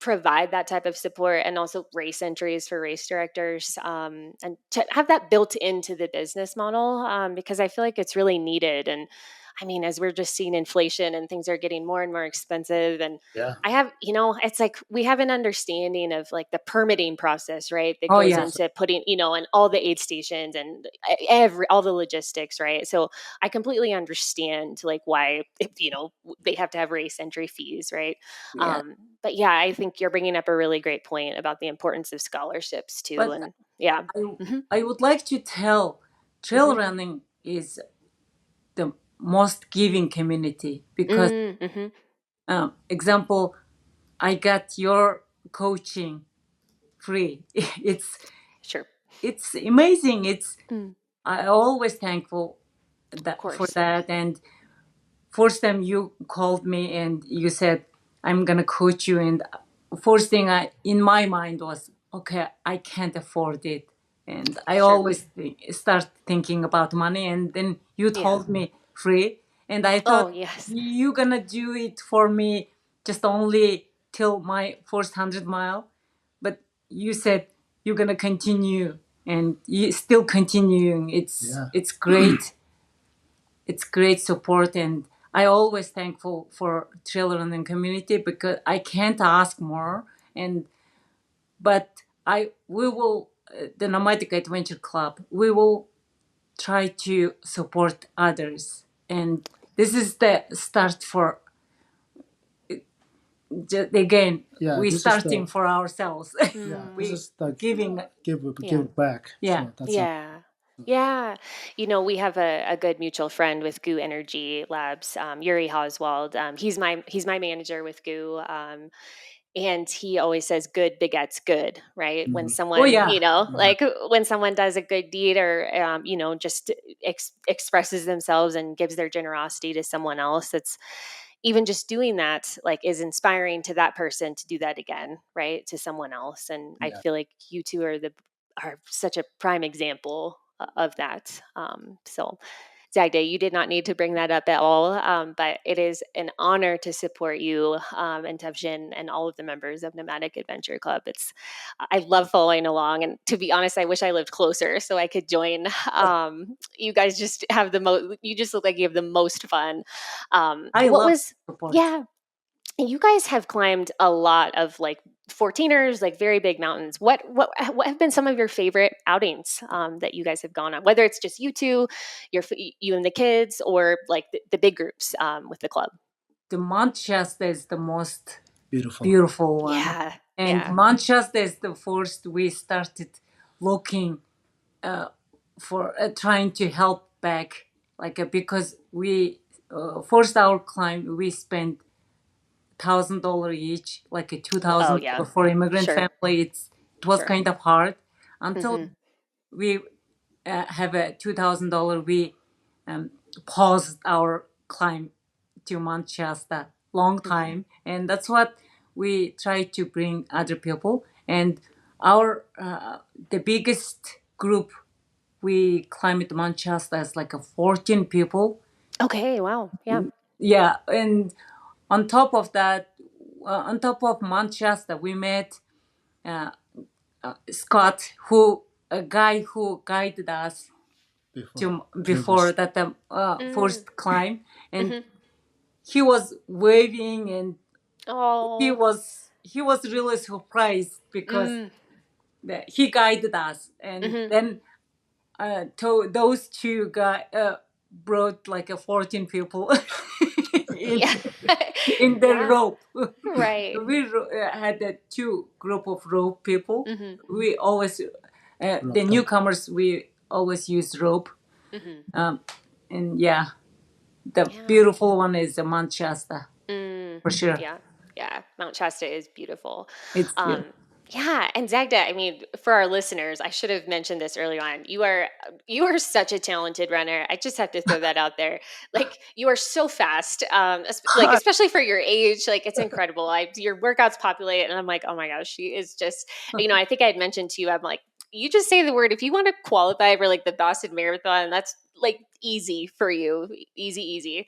Speaker 1: provide that type of support, and also race entries for race directors, and to have that built into the business model, because I feel like it's really needed. And I mean, as we're just seeing inflation and things are getting more and more expensive, and
Speaker 4: Yeah.
Speaker 1: I have, it's like we have an understanding of like the permitting process, right? That
Speaker 5: Oh,
Speaker 1: goes
Speaker 5: yeah.
Speaker 1: into putting, and all the aid stations and all the logistics, right? So I completely understand like why, they have to have race entry fees, right?
Speaker 5: Yeah.
Speaker 1: But yeah, I think you're bringing up a really great point about the importance of scholarships too.
Speaker 5: But
Speaker 1: And yeah.
Speaker 5: I,
Speaker 1: Hmm.
Speaker 5: I would like to tell trail
Speaker 1: Hmm.
Speaker 5: running is the most giving community because,
Speaker 1: Hmm.
Speaker 5: example, I got your coaching free. It's
Speaker 1: Sure.
Speaker 5: it's amazing.
Speaker 1: Mm.
Speaker 5: I always thankful
Speaker 1: Of
Speaker 5: for
Speaker 1: course.
Speaker 5: that. And first time you called me and you said I'm gonna coach you, and first thing I in my mind was, okay, I can't afford it, and I
Speaker 1: Sure.
Speaker 5: always start thinking about money. And then you
Speaker 1: Yeah.
Speaker 5: told me free, and I
Speaker 1: Oh,
Speaker 5: thought
Speaker 1: yes.
Speaker 5: you gonna do it for me just only till my first 100 mile, but you said you're gonna continue, and you still continuing.
Speaker 4: Yeah.
Speaker 5: It's great. It's great support, and I always thankful for children and community because I can't ask more. And but I we will the Nomadic Adventure Club, we will try to support others, and this is the start for again,
Speaker 4: Yeah.
Speaker 5: we
Speaker 4: This is
Speaker 5: starting
Speaker 4: the
Speaker 5: for ourselves.
Speaker 4: yeah. This
Speaker 5: We
Speaker 4: is the
Speaker 5: giving. Yeah,
Speaker 4: give back.
Speaker 5: yeah.
Speaker 4: So that's
Speaker 1: Yeah. Yeah. We have a good mutual friend with Goo Energy Labs, Yuri Oswald. He's my manager with Goo. And he always says good begets good, right? When
Speaker 5: Oh
Speaker 1: someone,
Speaker 5: yeah.
Speaker 4: yeah.
Speaker 1: like when someone does a good deed or, just expresses themselves and gives their generosity to someone else, it's even just doing that, like, is inspiring to that person to do that again, right? To someone else. And I
Speaker 4: Yeah.
Speaker 1: feel like you two are such a prime example of that. So Zagda, you did not need to bring that up at all, but it is an honor to support you and Tuvshin and all of the members of Nomadic Adventure Club. I love following along, and to be honest, I wish I lived closer so I could join. You guys just have the most. You just look like you have the most fun.
Speaker 5: I
Speaker 1: What
Speaker 5: love
Speaker 1: was?
Speaker 5: support.
Speaker 1: Yeah, you guys have climbed a lot of like 14ers, like very big mountains. What have been some of your favorite outings that you guys have gone on? Whether it's just you two, you and the kids, or like the big groups with the club.
Speaker 5: The Mount Shasta is the most
Speaker 4: Beautiful.
Speaker 5: beautiful one.
Speaker 1: Yeah,
Speaker 5: And
Speaker 1: yeah.
Speaker 5: Mount Shasta is the first we started looking for trying to help back, like because we first our climb we spent $1,000 each, like a two
Speaker 1: Oh
Speaker 5: thousand
Speaker 1: yeah,
Speaker 5: for immigrant
Speaker 1: sure,
Speaker 5: family. It was
Speaker 1: sure.
Speaker 5: kind of hard until
Speaker 1: Hmm.
Speaker 5: we have a $2,000. We paused our climb to Mount Shasta long time, and that's what we try to bring other people. And our the biggest group we climbed Mount Shasta is like a 14 people.
Speaker 1: Okay, wow, yeah.
Speaker 5: Yeah, and on top of that, on top of Mount Shasta, we met uh, Scott, who a guy who guided us
Speaker 4: Before
Speaker 5: to before
Speaker 4: previous.
Speaker 5: that
Speaker 1: Mm,
Speaker 5: first climb, and
Speaker 1: hmm.
Speaker 5: he was waving, and he
Speaker 1: Oh,
Speaker 5: was he was really surprised because
Speaker 1: mm,
Speaker 5: he guided us, and
Speaker 1: hmm.
Speaker 5: then those two guys brought like a 14 people in
Speaker 1: Yeah,
Speaker 5: in the
Speaker 1: yeah,
Speaker 5: rope.
Speaker 1: right.
Speaker 5: We had a two group of rope people.
Speaker 1: Hmm.
Speaker 5: We always the
Speaker 4: Rocked up.
Speaker 5: newcomers we always use rope,
Speaker 1: Hmm.
Speaker 5: um, and yeah, the
Speaker 1: Yeah.
Speaker 5: beautiful one is the Mount Shasta
Speaker 1: Mm,
Speaker 5: for sure.
Speaker 1: yeah, yeah. Mount Shasta is beautiful.
Speaker 5: It's
Speaker 1: Um,
Speaker 5: beautiful.
Speaker 1: yeah, and Zagda, I mean, for our listeners, I should have mentioned this early on. You are such a talented runner. I just have to throw that out there. Like you are so fast. Like especially for your age, like it's incredible. Your workouts populate, and I'm like, oh my gosh, she is just. I think I had mentioned to you, I'm like, you just say the word if you want to qualify for like the Boston Marathon. That's like easy for you, easy.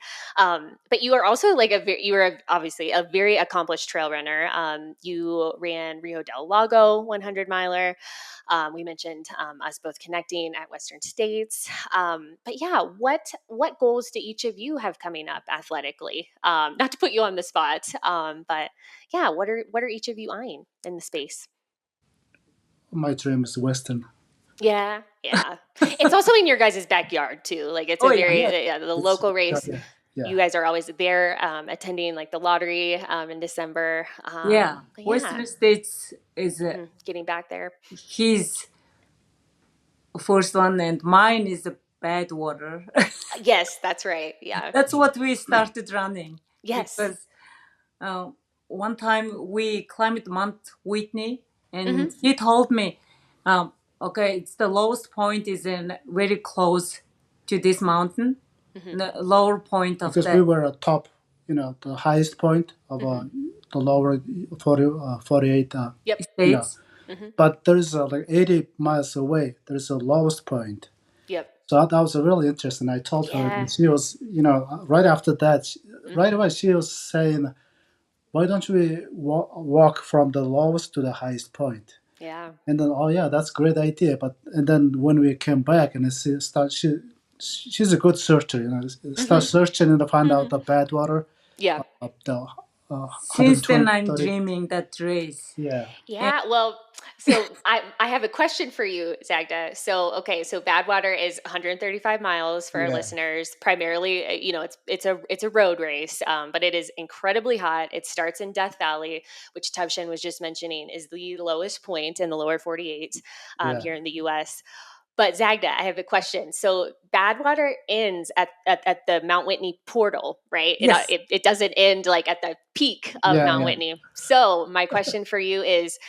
Speaker 1: But you are also like you are obviously a very accomplished trail runner. You ran Rio del Lago 100 miler. We mentioned us both connecting at Western States. But yeah, what goals do each of you have coming up athletically? Not to put you on the spot, but yeah, what are each of you eyeing in the space?
Speaker 4: My dream is Western.
Speaker 1: Yeah, yeah. It's also in your guys' backyard too. Like it's
Speaker 5: Oh
Speaker 1: a
Speaker 5: yeah,
Speaker 1: very
Speaker 4: Yeah.
Speaker 1: the
Speaker 4: It's
Speaker 1: local race.
Speaker 4: yeah. Yeah.
Speaker 1: You guys are always there attending like the lottery in December.
Speaker 5: yeah.
Speaker 1: But yeah,
Speaker 5: Western States is
Speaker 1: getting back there.
Speaker 5: his first one, and mine is the bad water.
Speaker 1: Yes, that's right. Yeah.
Speaker 5: That's what we started running
Speaker 1: Yes.
Speaker 5: because uh, one time we climbed Mount Whitney,
Speaker 1: Hmm.
Speaker 5: and he told me, um, okay, it's the lowest point is in very close to this mountain, the lower point of
Speaker 4: Because we
Speaker 5: the
Speaker 4: were at top, the highest point of the lower 48,
Speaker 1: Yep.
Speaker 5: states.
Speaker 4: but there's like 80 miles away, there's a lowest point.
Speaker 1: Yep.
Speaker 4: So that was really interesting. I told her,
Speaker 1: Yeah.
Speaker 4: and she was, right after that, right away, she was saying, why don't we walk from the lowest to the highest point?
Speaker 1: Yeah.
Speaker 4: And then, oh yeah, that's a great idea. And then when we came back and she's a good searcher, start searching and find out the bad water
Speaker 1: Yeah.
Speaker 4: of the
Speaker 5: Since then,
Speaker 4: 120,
Speaker 5: I'm
Speaker 4: 30.
Speaker 5: dreaming that race.
Speaker 4: Yeah.
Speaker 1: Yeah, well, so I have a question for you, Zagda. So okay, so Badwater is 135 miles for our
Speaker 4: Yeah.
Speaker 1: listeners. Primarily, it's a road race, but it is incredibly hot. It starts in Death Valley, which Tuvshin was just mentioning is the lowest point in the lower 48
Speaker 4: Yeah.
Speaker 1: here in the U.S. But Zagda, I have a question. So Badwater ends at the Mount Whitney portal, right?
Speaker 5: Yes.
Speaker 1: It doesn't end like at the peak of
Speaker 4: Yeah,
Speaker 1: Mount
Speaker 4: yeah.
Speaker 1: Whitney. So my question for you is,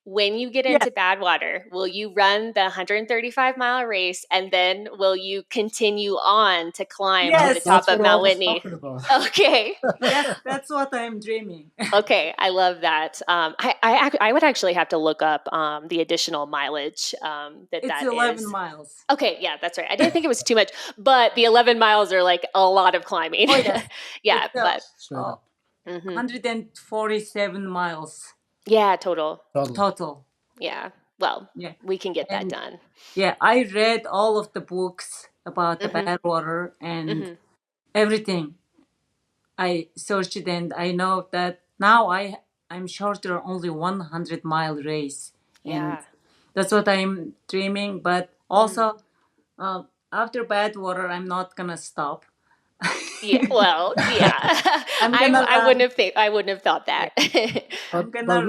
Speaker 1: when you get
Speaker 5: Yes.
Speaker 1: into Badwater, will you run the 135-mile race and then will you continue on to climb to the
Speaker 5: Yes.
Speaker 1: top
Speaker 4: That's
Speaker 1: of
Speaker 4: what I
Speaker 1: Mount
Speaker 4: was
Speaker 1: Whitney?
Speaker 4: talking about.
Speaker 1: Okay.
Speaker 5: Yes, that's what I'm dreaming.
Speaker 1: Okay, I love that. I would actually have to look up the additional mileage that
Speaker 5: It's
Speaker 1: that
Speaker 5: 11
Speaker 1: is.
Speaker 5: miles.
Speaker 1: Okay, yeah, that's right. I didn't think it was too much, but the 11 miles are like a lot of climbing.
Speaker 5: Oh, yes.
Speaker 1: Yeah,
Speaker 5: It's
Speaker 1: but
Speaker 4: Straight up.
Speaker 5: 147 miles
Speaker 1: yeah, total.
Speaker 4: Totally.
Speaker 5: total.
Speaker 1: Yeah. Well,
Speaker 5: Yeah.
Speaker 1: we can get that
Speaker 5: And
Speaker 1: done.
Speaker 5: yeah, I read all of the books about the
Speaker 1: Mhm.
Speaker 5: Badwater and
Speaker 1: Mhm.
Speaker 5: everything. I searched it and I know that now I'm shorter only 100-mile race, and
Speaker 1: Yeah.
Speaker 5: that's what I'm dreaming. But also, after Badwater, I'm not gonna stop.
Speaker 1: Yeah. Well, yeah.
Speaker 5: I'm gonna
Speaker 1: I wouldn't
Speaker 5: run.
Speaker 1: have I wouldn't have thought that.
Speaker 5: I'm
Speaker 4: But
Speaker 5: gonna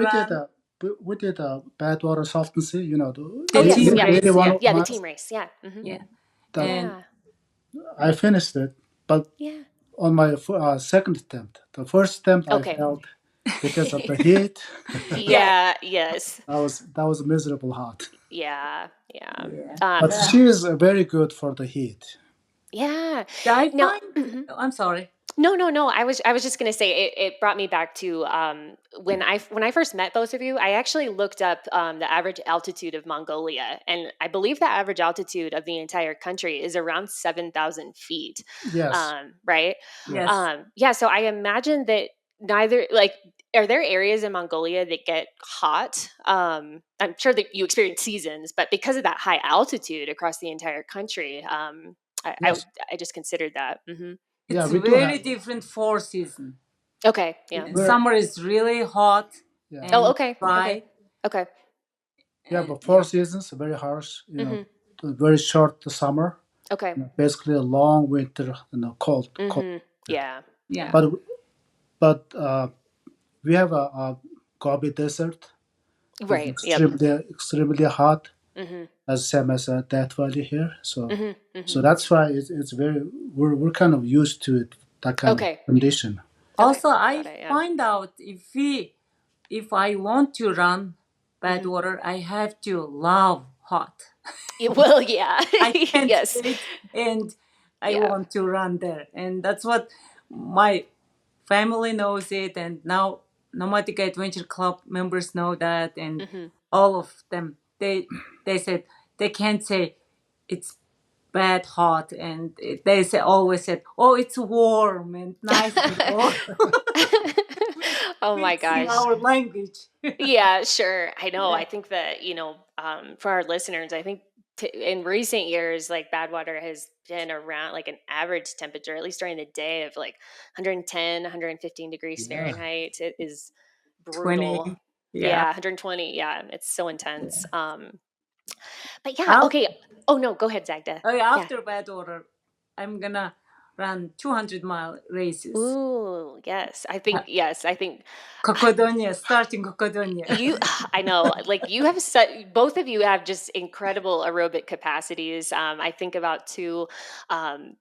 Speaker 4: we did
Speaker 5: run
Speaker 4: a Badwater Saltancy,
Speaker 1: Oh
Speaker 5: the
Speaker 1: yes,
Speaker 5: team
Speaker 1: yeah.
Speaker 4: 81
Speaker 5: race.
Speaker 1: Yeah, the
Speaker 4: miles.
Speaker 1: team race. Yeah. Hmm.
Speaker 5: Yeah,
Speaker 4: That
Speaker 5: and
Speaker 1: Yeah.
Speaker 4: I finished it, but
Speaker 1: Yeah.
Speaker 4: on my second attempt. The first attempt I
Speaker 1: Okay.
Speaker 4: failed because of the heat.
Speaker 5: yeah,
Speaker 1: Yeah, yes.
Speaker 4: That was miserable hot.
Speaker 1: Yeah. Yeah.
Speaker 5: yeah.
Speaker 4: But she is very good for the heat.
Speaker 1: Yeah.
Speaker 5: I
Speaker 1: Now,
Speaker 5: find. I'm sorry.
Speaker 1: no. I was just gonna say it brought me back to when I first met both of you. I actually looked up the average altitude of Mongolia, and I believe the average altitude of the entire country is around 7,000 feet.
Speaker 4: Yes.
Speaker 1: Right?
Speaker 5: Yes.
Speaker 1: Yeah. So I imagine that neither like. Are there areas in Mongolia that get hot? I'm sure that you experience seasons, but because of that high altitude across the entire country,
Speaker 4: Yes.
Speaker 1: I just considered that.
Speaker 4: Yeah,
Speaker 5: It's
Speaker 4: we do
Speaker 5: very
Speaker 4: have.
Speaker 5: different for season.
Speaker 1: Okay. Yeah.
Speaker 4: We're,
Speaker 5: Summer is really hot
Speaker 4: yeah.
Speaker 1: Oh,
Speaker 5: and
Speaker 1: okay.
Speaker 5: dry.
Speaker 1: Okay. Okay.
Speaker 4: Yeah,
Speaker 5: And
Speaker 4: but
Speaker 5: yeah.
Speaker 4: 4 seasons, very harsh.
Speaker 1: Hmm.
Speaker 4: Very short summer.
Speaker 1: Okay.
Speaker 4: Basically a long winter. Cold. Cold.
Speaker 1: Hmm. Yeah.
Speaker 5: Yeah.
Speaker 4: But we have a Gobi Desert. It's
Speaker 1: Right. Yep.
Speaker 4: extremely hot,
Speaker 1: Hmm.
Speaker 4: as same as Death Valley here. So
Speaker 1: Hmm.
Speaker 4: so that's why it's very we're kind of used to it, that kind of
Speaker 1: Okay.
Speaker 4: condition.
Speaker 5: Also,
Speaker 1: Got
Speaker 5: I
Speaker 1: it. Yeah.
Speaker 5: find out if I want to run
Speaker 1: Mm-hmm.
Speaker 5: Badwater, I have to love hot.
Speaker 1: Well, yeah.
Speaker 5: I can't
Speaker 1: Yes.
Speaker 5: wait, and I
Speaker 1: Yeah.
Speaker 5: want to run there, and that's what my family knows it, and now Nomadic Adventure Club members know that, and
Speaker 1: Hmm.
Speaker 5: all of them they said they can't say it's bad hot, and they say always said, oh, it's warm and nice and warm.
Speaker 1: Oh my
Speaker 5: It's in
Speaker 1: gosh.
Speaker 5: our language.
Speaker 1: Yeah, sure. I know.
Speaker 5: Yeah.
Speaker 1: I think that, for our listeners, I think in recent years, like Badwater has been around like an average temperature, at least during the day, of like 110, 115 degrees
Speaker 4: Yeah.
Speaker 1: Fahrenheit. It is
Speaker 5: 20.
Speaker 1: brutal.
Speaker 5: Yeah.
Speaker 1: Yeah, 120. Yeah, it's so intense. But yeah,
Speaker 5: Af-
Speaker 1: okay. Oh no, go ahead, Zagda. Yeah.
Speaker 5: After Badwater, I'm gonna run 200-mile races.
Speaker 1: Ooh, yes. I think
Speaker 5: Kokodonia, starting Kokodonia.
Speaker 1: I know, like you have both of you have just incredible aerobic capacities. I think about too, um,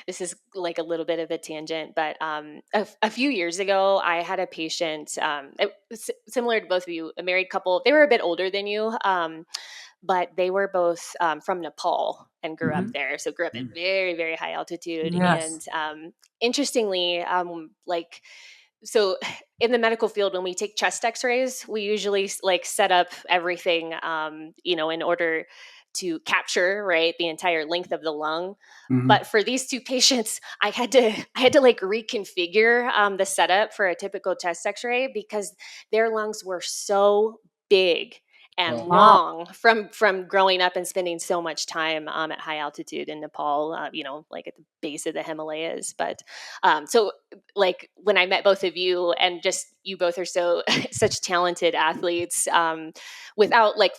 Speaker 1: this is like a little bit of a tangent, but a few years ago, I had a patient, it was similar to both of you, a married couple. They were a bit older than you. but they were both from Nepal and grew up
Speaker 5: Mhm.
Speaker 1: there. So grew up at very, very high altitude. And
Speaker 5: Yes.
Speaker 1: interestingly, so in the medical field, when we take chest x-rays, we usually like set up everything, in order to capture, right, the entire length of the lung.
Speaker 4: Hmm.
Speaker 1: But for these two patients, I had to like reconfigure the setup for a typical chest x-ray because their lungs were so big and
Speaker 4: Wow.
Speaker 5: Wow.
Speaker 1: long from growing up and spending so much time at high altitude in Nepal, like at the base of the Himalayas. But so like when I met both of you, and just you both are so such talented athletes, without like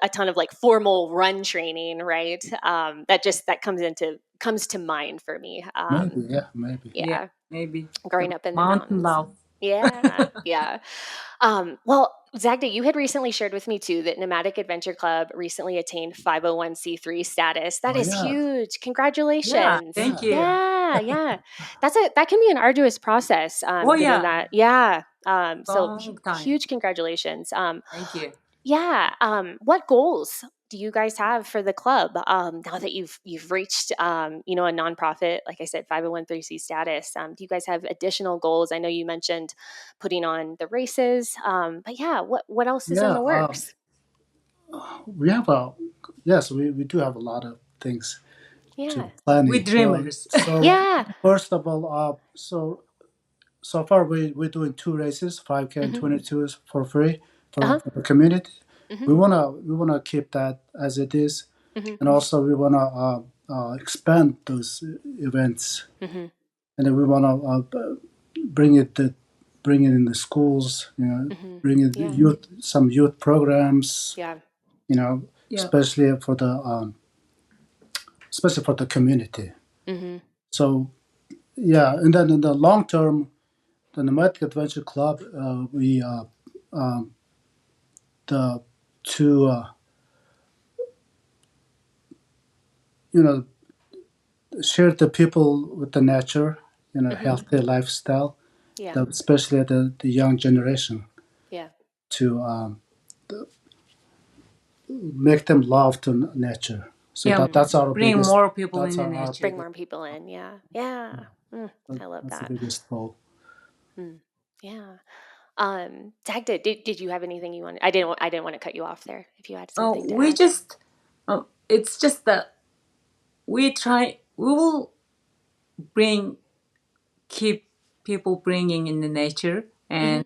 Speaker 1: a ton of like formal run training, right? That comes to mind for me.
Speaker 4: Maybe, yeah, maybe.
Speaker 5: Yeah,
Speaker 1: Yeah,
Speaker 5: maybe
Speaker 1: growing
Speaker 5: the
Speaker 1: up in the
Speaker 5: mountain
Speaker 1: mountains.
Speaker 5: love.
Speaker 1: Yeah, yeah. Well, Zagda, you had recently shared with me too that Nomadic Adventure Club recently attained 501(c)(3) status. That
Speaker 4: Oh
Speaker 1: is
Speaker 4: yeah,
Speaker 1: huge.
Speaker 5: Yeah,
Speaker 1: Congratulations.
Speaker 5: thank
Speaker 4: yeah.
Speaker 5: you.
Speaker 1: Yeah, yeah. That can be an arduous process.
Speaker 5: Oh
Speaker 1: Getting
Speaker 5: yeah,
Speaker 1: that. Yeah. So
Speaker 5: long time.
Speaker 1: huge congratulations.
Speaker 5: Thank you.
Speaker 1: Yeah. What goals do you guys have for the club now that you've reached a nonprofit, like I said, 501(c)(3) status? Do you guys have additional goals? I know you mentioned putting on the races, but yeah, what else is in
Speaker 4: Yeah,
Speaker 1: the works?
Speaker 4: we have yes, we do have a lot of things to
Speaker 1: Yeah.
Speaker 5: We
Speaker 4: planning.
Speaker 5: dreamers.
Speaker 4: So
Speaker 1: Yeah.
Speaker 4: first of all, so far we're doing two races, 5K and
Speaker 1: Hmm.
Speaker 4: 22s for free
Speaker 1: Uh-huh.
Speaker 4: for the community.
Speaker 1: Hmm.
Speaker 4: We wanna keep that as it is,
Speaker 1: Hmm.
Speaker 4: and also we wanna expand those events,
Speaker 1: Hmm.
Speaker 4: and then we wanna bring it the bring it in the schools,
Speaker 1: Hmm.
Speaker 4: bring it
Speaker 1: Yeah.
Speaker 4: some youth programs,
Speaker 1: Yeah.
Speaker 5: Yeah.
Speaker 4: especially for the community.
Speaker 1: Hmm.
Speaker 4: So yeah, and then in the long term, the Nomadic Adventure Club, we the to you know share the people with the nature,
Speaker 1: Hmm.
Speaker 4: healthy lifestyle,
Speaker 1: Yeah.
Speaker 4: especially the young generation,
Speaker 1: Yeah.
Speaker 4: to make them love to nature. So
Speaker 5: Yeah.
Speaker 1: Hmm.
Speaker 4: that's our
Speaker 5: Bring
Speaker 4: biggest.
Speaker 5: more people
Speaker 4: That's
Speaker 5: in the
Speaker 4: our
Speaker 5: nature.
Speaker 1: Bring
Speaker 4: biggest.
Speaker 1: more people in. Yeah. Yeah. I love
Speaker 4: That's the
Speaker 1: that.
Speaker 4: biggest goal.
Speaker 1: Yeah. Dagda, did you have anything you want? I didn't want to cut you off there. If you had something to
Speaker 5: We
Speaker 1: add.
Speaker 5: just, it's just that we will bring, keep people bringing in the nature,
Speaker 1: Hmm.
Speaker 5: and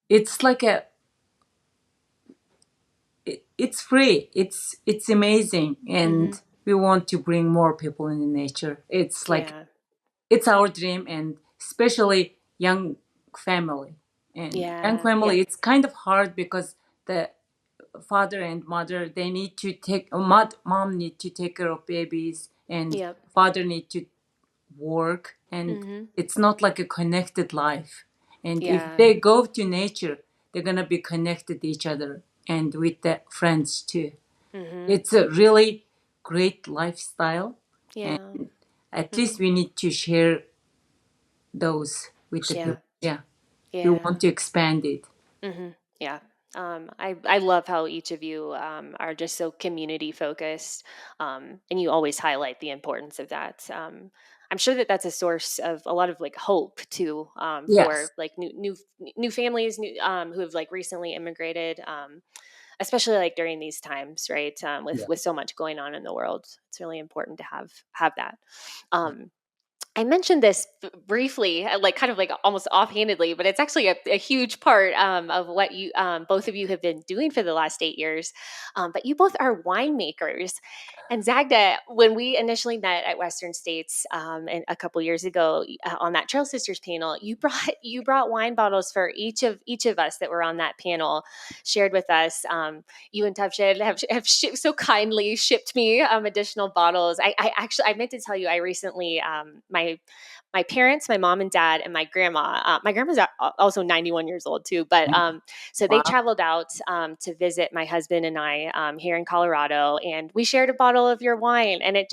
Speaker 5: it's like it's free. It's amazing,
Speaker 1: Hmm.
Speaker 5: and we want to bring more people in the nature. It's like
Speaker 1: Yeah.
Speaker 5: it's our dream, and especially young family. And young
Speaker 1: Yeah.
Speaker 5: family,
Speaker 1: Yep.
Speaker 5: it's kind of hard because the father and mother, they need to take mom need to take care of babies, and
Speaker 1: Yep.
Speaker 5: father need to work, and
Speaker 1: Hmm.
Speaker 5: it's not like a connected life. And if
Speaker 1: Yeah.
Speaker 5: they go to nature, they're gonna be connected to each other and with the friends too.
Speaker 1: Hmm.
Speaker 5: It's a really great lifestyle, and
Speaker 1: Yeah.
Speaker 5: at
Speaker 1: Hmm.
Speaker 5: least we need to share those with the
Speaker 1: Yeah.
Speaker 5: people. Yeah, we
Speaker 1: Yeah.
Speaker 5: want to expand it.
Speaker 1: Yeah. I love how each of you are just so community focused, and you always highlight the importance of that. I'm sure that that's a source of a lot of like hope too, for
Speaker 5: Yes.
Speaker 1: like new families who have like recently immigrated, especially like during these times, right?
Speaker 4: Yeah.
Speaker 1: With so much going on in the world, it's really important to have that. Um, I mentioned this briefly, like kind of like almost offhandedly, but it's actually a huge part of what you both of you have been doing for the last 8 years. But you both are winemakers. And Zagda, when we initially met at Western States and a couple years ago on that Trail Sisters panel, you brought wine bottles for each of us that were on that panel, shared with us. You and Tuvshin have so kindly shipped me additional bottles. I actually I meant to tell you I recently my my parents, my mom and dad, and my grandma. My grandma's also 91 years old too, but so they
Speaker 5: Wow.
Speaker 1: traveled out to visit my husband and I here in Colorado, and we shared a bottle of your wine, and
Speaker 5: Yay!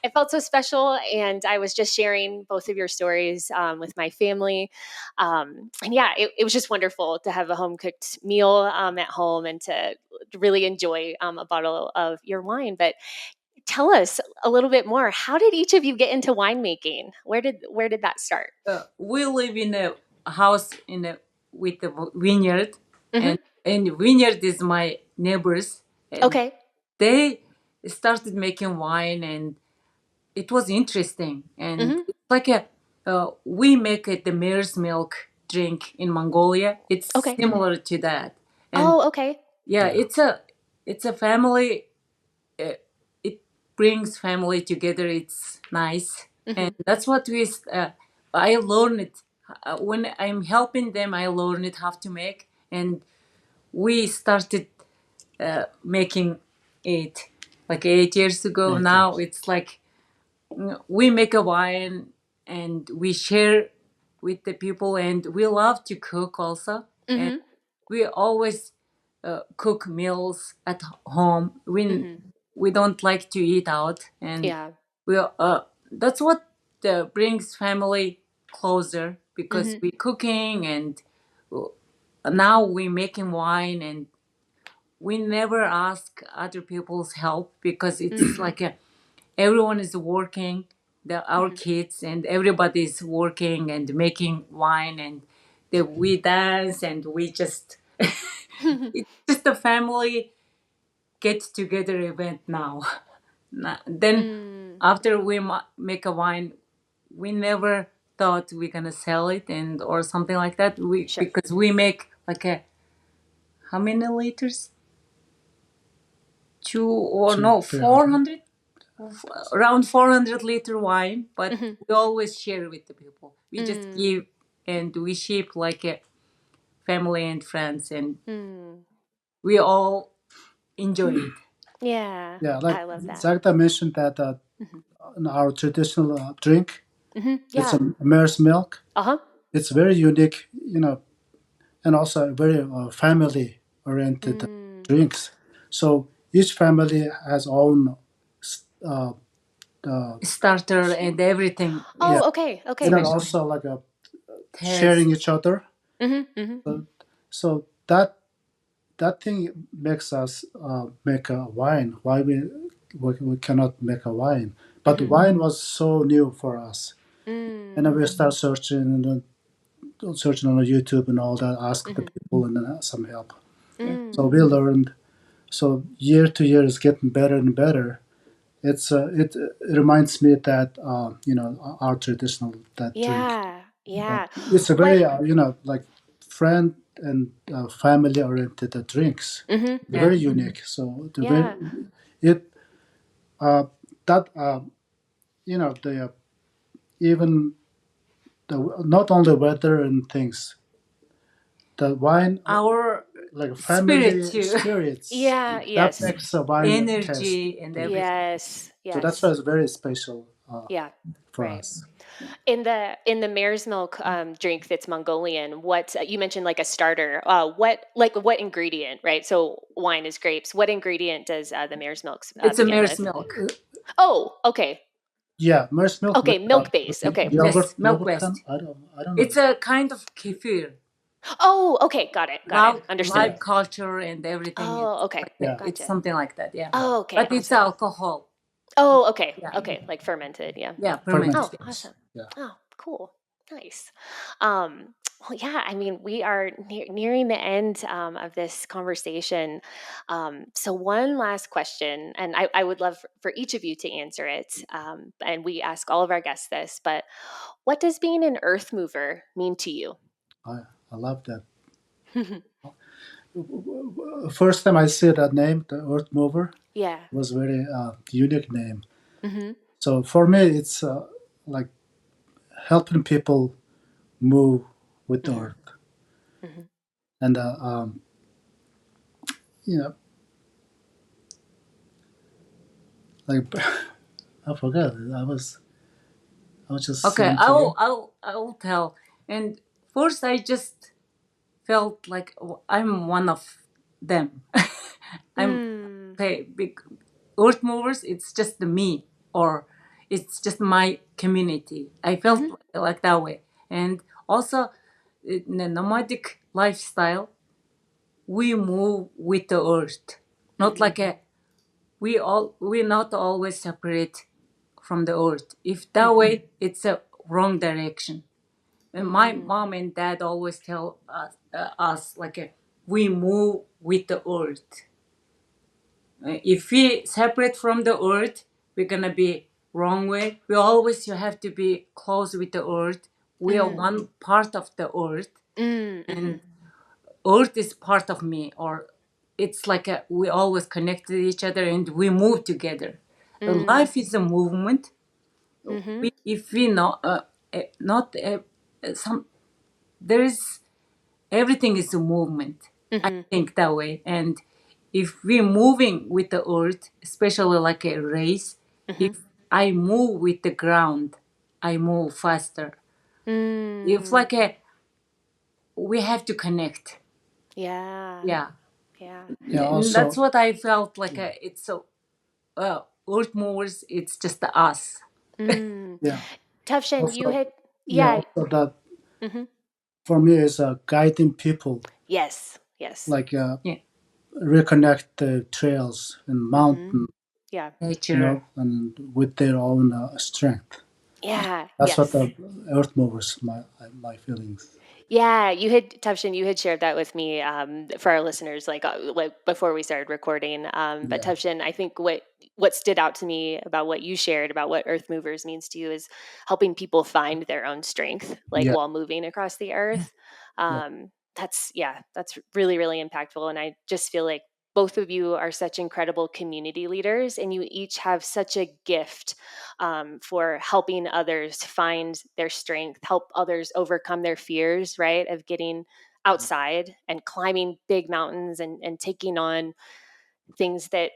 Speaker 1: it felt so special. And I was just sharing both of your stories with my family, and yeah, it was just wonderful to have a home cooked meal at home and to really enjoy a bottle of your wine. But tell us a little bit more. How did each of you get into winemaking? Where did that start?
Speaker 5: We live in a house with a vineyard,
Speaker 1: Mm-hmm.
Speaker 5: and vineyard is my neighbors, and
Speaker 1: Okay.
Speaker 5: they started making wine, and it was interesting. And
Speaker 1: Mm-hmm.
Speaker 5: it's like we make the mare's milk drink in Mongolia. It's
Speaker 1: Okay.
Speaker 5: similar to that, and
Speaker 1: Oh, okay.
Speaker 5: yeah, it's a family. Uh, it brings family together. It's nice,
Speaker 1: Mm-hmm.
Speaker 5: and that's what I learned it when I'm helping them. I learned how to make, and we started making it like 8 years ago.
Speaker 4: 8 years.
Speaker 5: Now it's like we make a wine and we share with the people, and we love to cook also, and
Speaker 1: Mm-hmm.
Speaker 5: we always cook meals at home.
Speaker 1: Mm-hmm.
Speaker 5: We don't like to eat out, and
Speaker 1: Yeah.
Speaker 5: we that's what brings family closer, because
Speaker 1: Mm-hmm.
Speaker 5: we cooking, and now we making wine, and we never ask other people's help, because it's
Speaker 1: Mm-hmm.
Speaker 5: like everyone is working, our
Speaker 1: Mm-hmm.
Speaker 5: kids and everybody is working and making wine, and we dance, and we just it's just a family get together event now. Then
Speaker 1: Mm.
Speaker 5: after we make a wine, we never thought we're gonna sell it and or something like that. We
Speaker 1: Sure.
Speaker 5: Because we make like a how many liters? Two or
Speaker 4: Two,
Speaker 5: no
Speaker 4: 300.
Speaker 5: 400, around 400-liter wine, but
Speaker 1: Mm-hmm.
Speaker 5: we always share with the people. We just
Speaker 1: Mm.
Speaker 5: give, and we ship like a family and friends, and
Speaker 1: Mm.
Speaker 5: we all enjoy it.
Speaker 1: Yeah.
Speaker 4: Yeah, like
Speaker 1: I love that.
Speaker 4: Zagda mentioned that
Speaker 1: Mm-hmm.
Speaker 4: in our traditional drink,
Speaker 1: Mm-hmm.
Speaker 4: it's
Speaker 1: Yeah.
Speaker 4: a mare's milk.
Speaker 1: Uh-huh.
Speaker 4: It's very unique, and also very family-oriented
Speaker 1: Mm.
Speaker 4: drinks. So each family has own, uh, uh,
Speaker 5: Starter and everything.
Speaker 4: yeah,
Speaker 1: Oh, okay. Okay.
Speaker 4: and then
Speaker 5: Special
Speaker 4: also like a
Speaker 5: taste.
Speaker 4: sharing each other.
Speaker 1: Mm-hmm. Mm-hmm.
Speaker 4: So that thing makes us make a wine. Why we cannot make a wine? But
Speaker 1: Mm-hmm.
Speaker 4: wine was so new for us, and then
Speaker 1: Mm.
Speaker 4: we start searching and then searching on YouTube and all that, ask the
Speaker 1: Mm-hmm.
Speaker 4: people and then some help. So
Speaker 1: Mm.
Speaker 4: we learned. So year to year is getting better and better. It reminds me that our traditional that drink.
Speaker 1: Yeah. Yeah.
Speaker 4: It's a
Speaker 1: What?
Speaker 4: very like friend and family oriented drinks.
Speaker 1: Mm-hmm.
Speaker 4: They're
Speaker 5: Yeah.
Speaker 4: very unique. So the very
Speaker 1: Yeah.
Speaker 4: it that the even the not only weather and things, the wine
Speaker 5: Our
Speaker 4: like
Speaker 5: spirit
Speaker 4: family
Speaker 5: too,
Speaker 4: spirits
Speaker 1: Yeah.
Speaker 4: that
Speaker 1: Yes.
Speaker 4: makes a wine taste.
Speaker 5: energy and
Speaker 4: Yeah.
Speaker 5: everything.
Speaker 1: Yes.
Speaker 4: So that's why
Speaker 1: Yes.
Speaker 4: it's very special
Speaker 1: Yeah.
Speaker 4: for
Speaker 1: Right.
Speaker 4: us.
Speaker 1: In the mare's milk drink that's Mongolian, what you mentioned like a starter. What ingredient, right? So wine is grapes. What ingredient does the mare's milk
Speaker 5: It's a
Speaker 1: begin
Speaker 5: mare's
Speaker 1: with?
Speaker 5: milk.
Speaker 1: Oh, okay.
Speaker 4: Yeah, mare's milk
Speaker 1: Okay, milk base.
Speaker 4: with
Speaker 1: Okay.
Speaker 5: Yes, milk
Speaker 4: yogurt can
Speaker 5: based.
Speaker 4: I don't know.
Speaker 5: It's a kind of kefir,
Speaker 1: Oh, okay. Got it. Got it. Understood.
Speaker 4: Yeah,
Speaker 5: live culture and everything.
Speaker 1: Oh,
Speaker 5: It's
Speaker 1: okay.
Speaker 5: like
Speaker 4: yeah,
Speaker 5: it's
Speaker 1: Gotcha.
Speaker 5: something like that. Yeah,
Speaker 4: yeah.
Speaker 1: Oh, okay.
Speaker 5: but it's
Speaker 1: Awesome.
Speaker 5: alcohol.
Speaker 1: Oh, okay.
Speaker 5: Yeah,
Speaker 1: Okay. Like fermented. Yeah.
Speaker 5: yeah,
Speaker 4: Fermented.
Speaker 5: fermented.
Speaker 1: Oh,
Speaker 5: Yeah.
Speaker 4: Yes.
Speaker 1: awesome.
Speaker 4: Yeah.
Speaker 1: Oh, cool. Nice. Well, yeah, I mean, we are nearing the end of this conversation. So, one last question, and I would love for each of you to answer it. And we ask all of our guests this, but what does being an earth mover mean to you?
Speaker 4: I love that. First time I see that name, the Earth Mover,
Speaker 1: Yeah.
Speaker 4: was very unique name.
Speaker 1: Mm-hmm.
Speaker 4: So for me, it's like helping people move with the
Speaker 1: Mm-hmm.
Speaker 4: earth,
Speaker 1: Mm-hmm.
Speaker 4: and you know, like I forgot. I was I'll just
Speaker 5: Okay,
Speaker 4: send to you.
Speaker 5: I'll tell. And first, I just felt like I'm one of them. I'm okay. Big Earthmovers. It's just me, or it's just my community. I felt like that way. And also, in the nomadic lifestyle, we move with the earth, not like a we're not always separate from the earth. If that way, it's a wrong direction. And my mom and dad always tell us like we move with the earth. If we separate from the earth, we're gonna be wrong way. We always you have to be close with the earth. We are one part of the earth, and earth is part of me. Or it's like we always connected each other and we move together. Life is a movement. If we know not some there is everything is a movement. I think that way. And if we're moving with the earth, especially like a race, if I move with the ground, I move faster. If like a we have to connect.
Speaker 1: Yeah.
Speaker 5: Yeah.
Speaker 1: Yeah.
Speaker 4: Yeah.
Speaker 5: And that's
Speaker 4: Also,
Speaker 5: what I felt like it's so earth movers, it's just us.
Speaker 4: yeah.
Speaker 1: Tuvshin, you
Speaker 4: Also,
Speaker 1: had,
Speaker 4: yeah.
Speaker 1: yeah.
Speaker 4: Also, that for me is guiding people,
Speaker 1: Yes. Yes.
Speaker 4: like
Speaker 5: Yeah.
Speaker 4: reconnect the trails and mountain,
Speaker 1: Yeah.
Speaker 5: Nature.
Speaker 4: and with their own strength.
Speaker 1: Yeah.
Speaker 4: That's what
Speaker 1: Yes.
Speaker 4: the earth movers my feelings.
Speaker 1: Yeah, Tuvshin, you had shared that with me for our listeners, like before we started recording. But
Speaker 4: Yeah.
Speaker 1: Tuvshin, I think what stood out to me about what you shared about what Earth Movers means to you is helping people find their own strength, like
Speaker 4: Yeah.
Speaker 1: while moving across the earth.
Speaker 4: Yeah.
Speaker 1: That's really really impactful, and I just feel like both of you are such incredible community leaders, and you each have such a gift for helping others find their strength, help others overcome their fears, right? Of getting outside and climbing big mountains and taking on things that,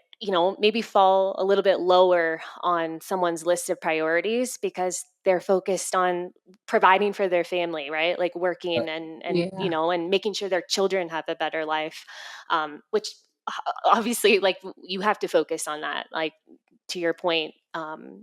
Speaker 1: maybe fall a little bit lower on someone's list of priorities because they're focused on providing for their family, right? Like working
Speaker 5: Yeah.
Speaker 1: and making sure their children have a better life, which obviously, like, you have to focus on that, like, to your point,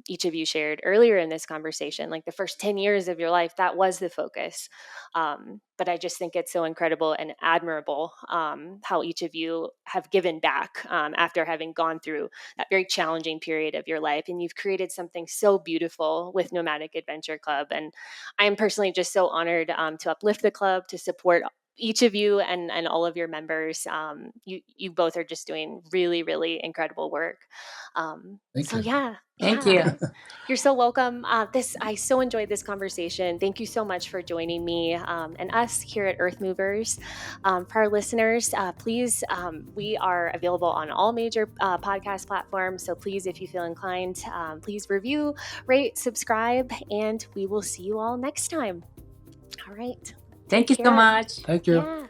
Speaker 1: each of you shared earlier in this conversation, like the first 10 years of your life, that was the focus. But I just think it's so incredible and admirable how each of you have given back after having gone through that very challenging period of your life. And you've created something so beautiful with Nomadic Adventure Club. And I am personally just so honored to uplift the club, to support each of you and all of your members. You both are just doing really, really incredible work.
Speaker 4: Thank
Speaker 1: So
Speaker 4: you.
Speaker 1: yeah,
Speaker 5: Thank
Speaker 1: yeah.
Speaker 5: you.
Speaker 1: You're so welcome. I so enjoyed this conversation. Thank you so much for joining me and us here at Earth Movers. For our listeners, please, we are available on all major podcast platforms. So please, if you feel inclined, please review, rate, subscribe, and we will see you all next time. All right.
Speaker 5: Thank
Speaker 1: Take
Speaker 5: you so
Speaker 1: care.
Speaker 5: much.
Speaker 4: Thank you.
Speaker 1: Yeah.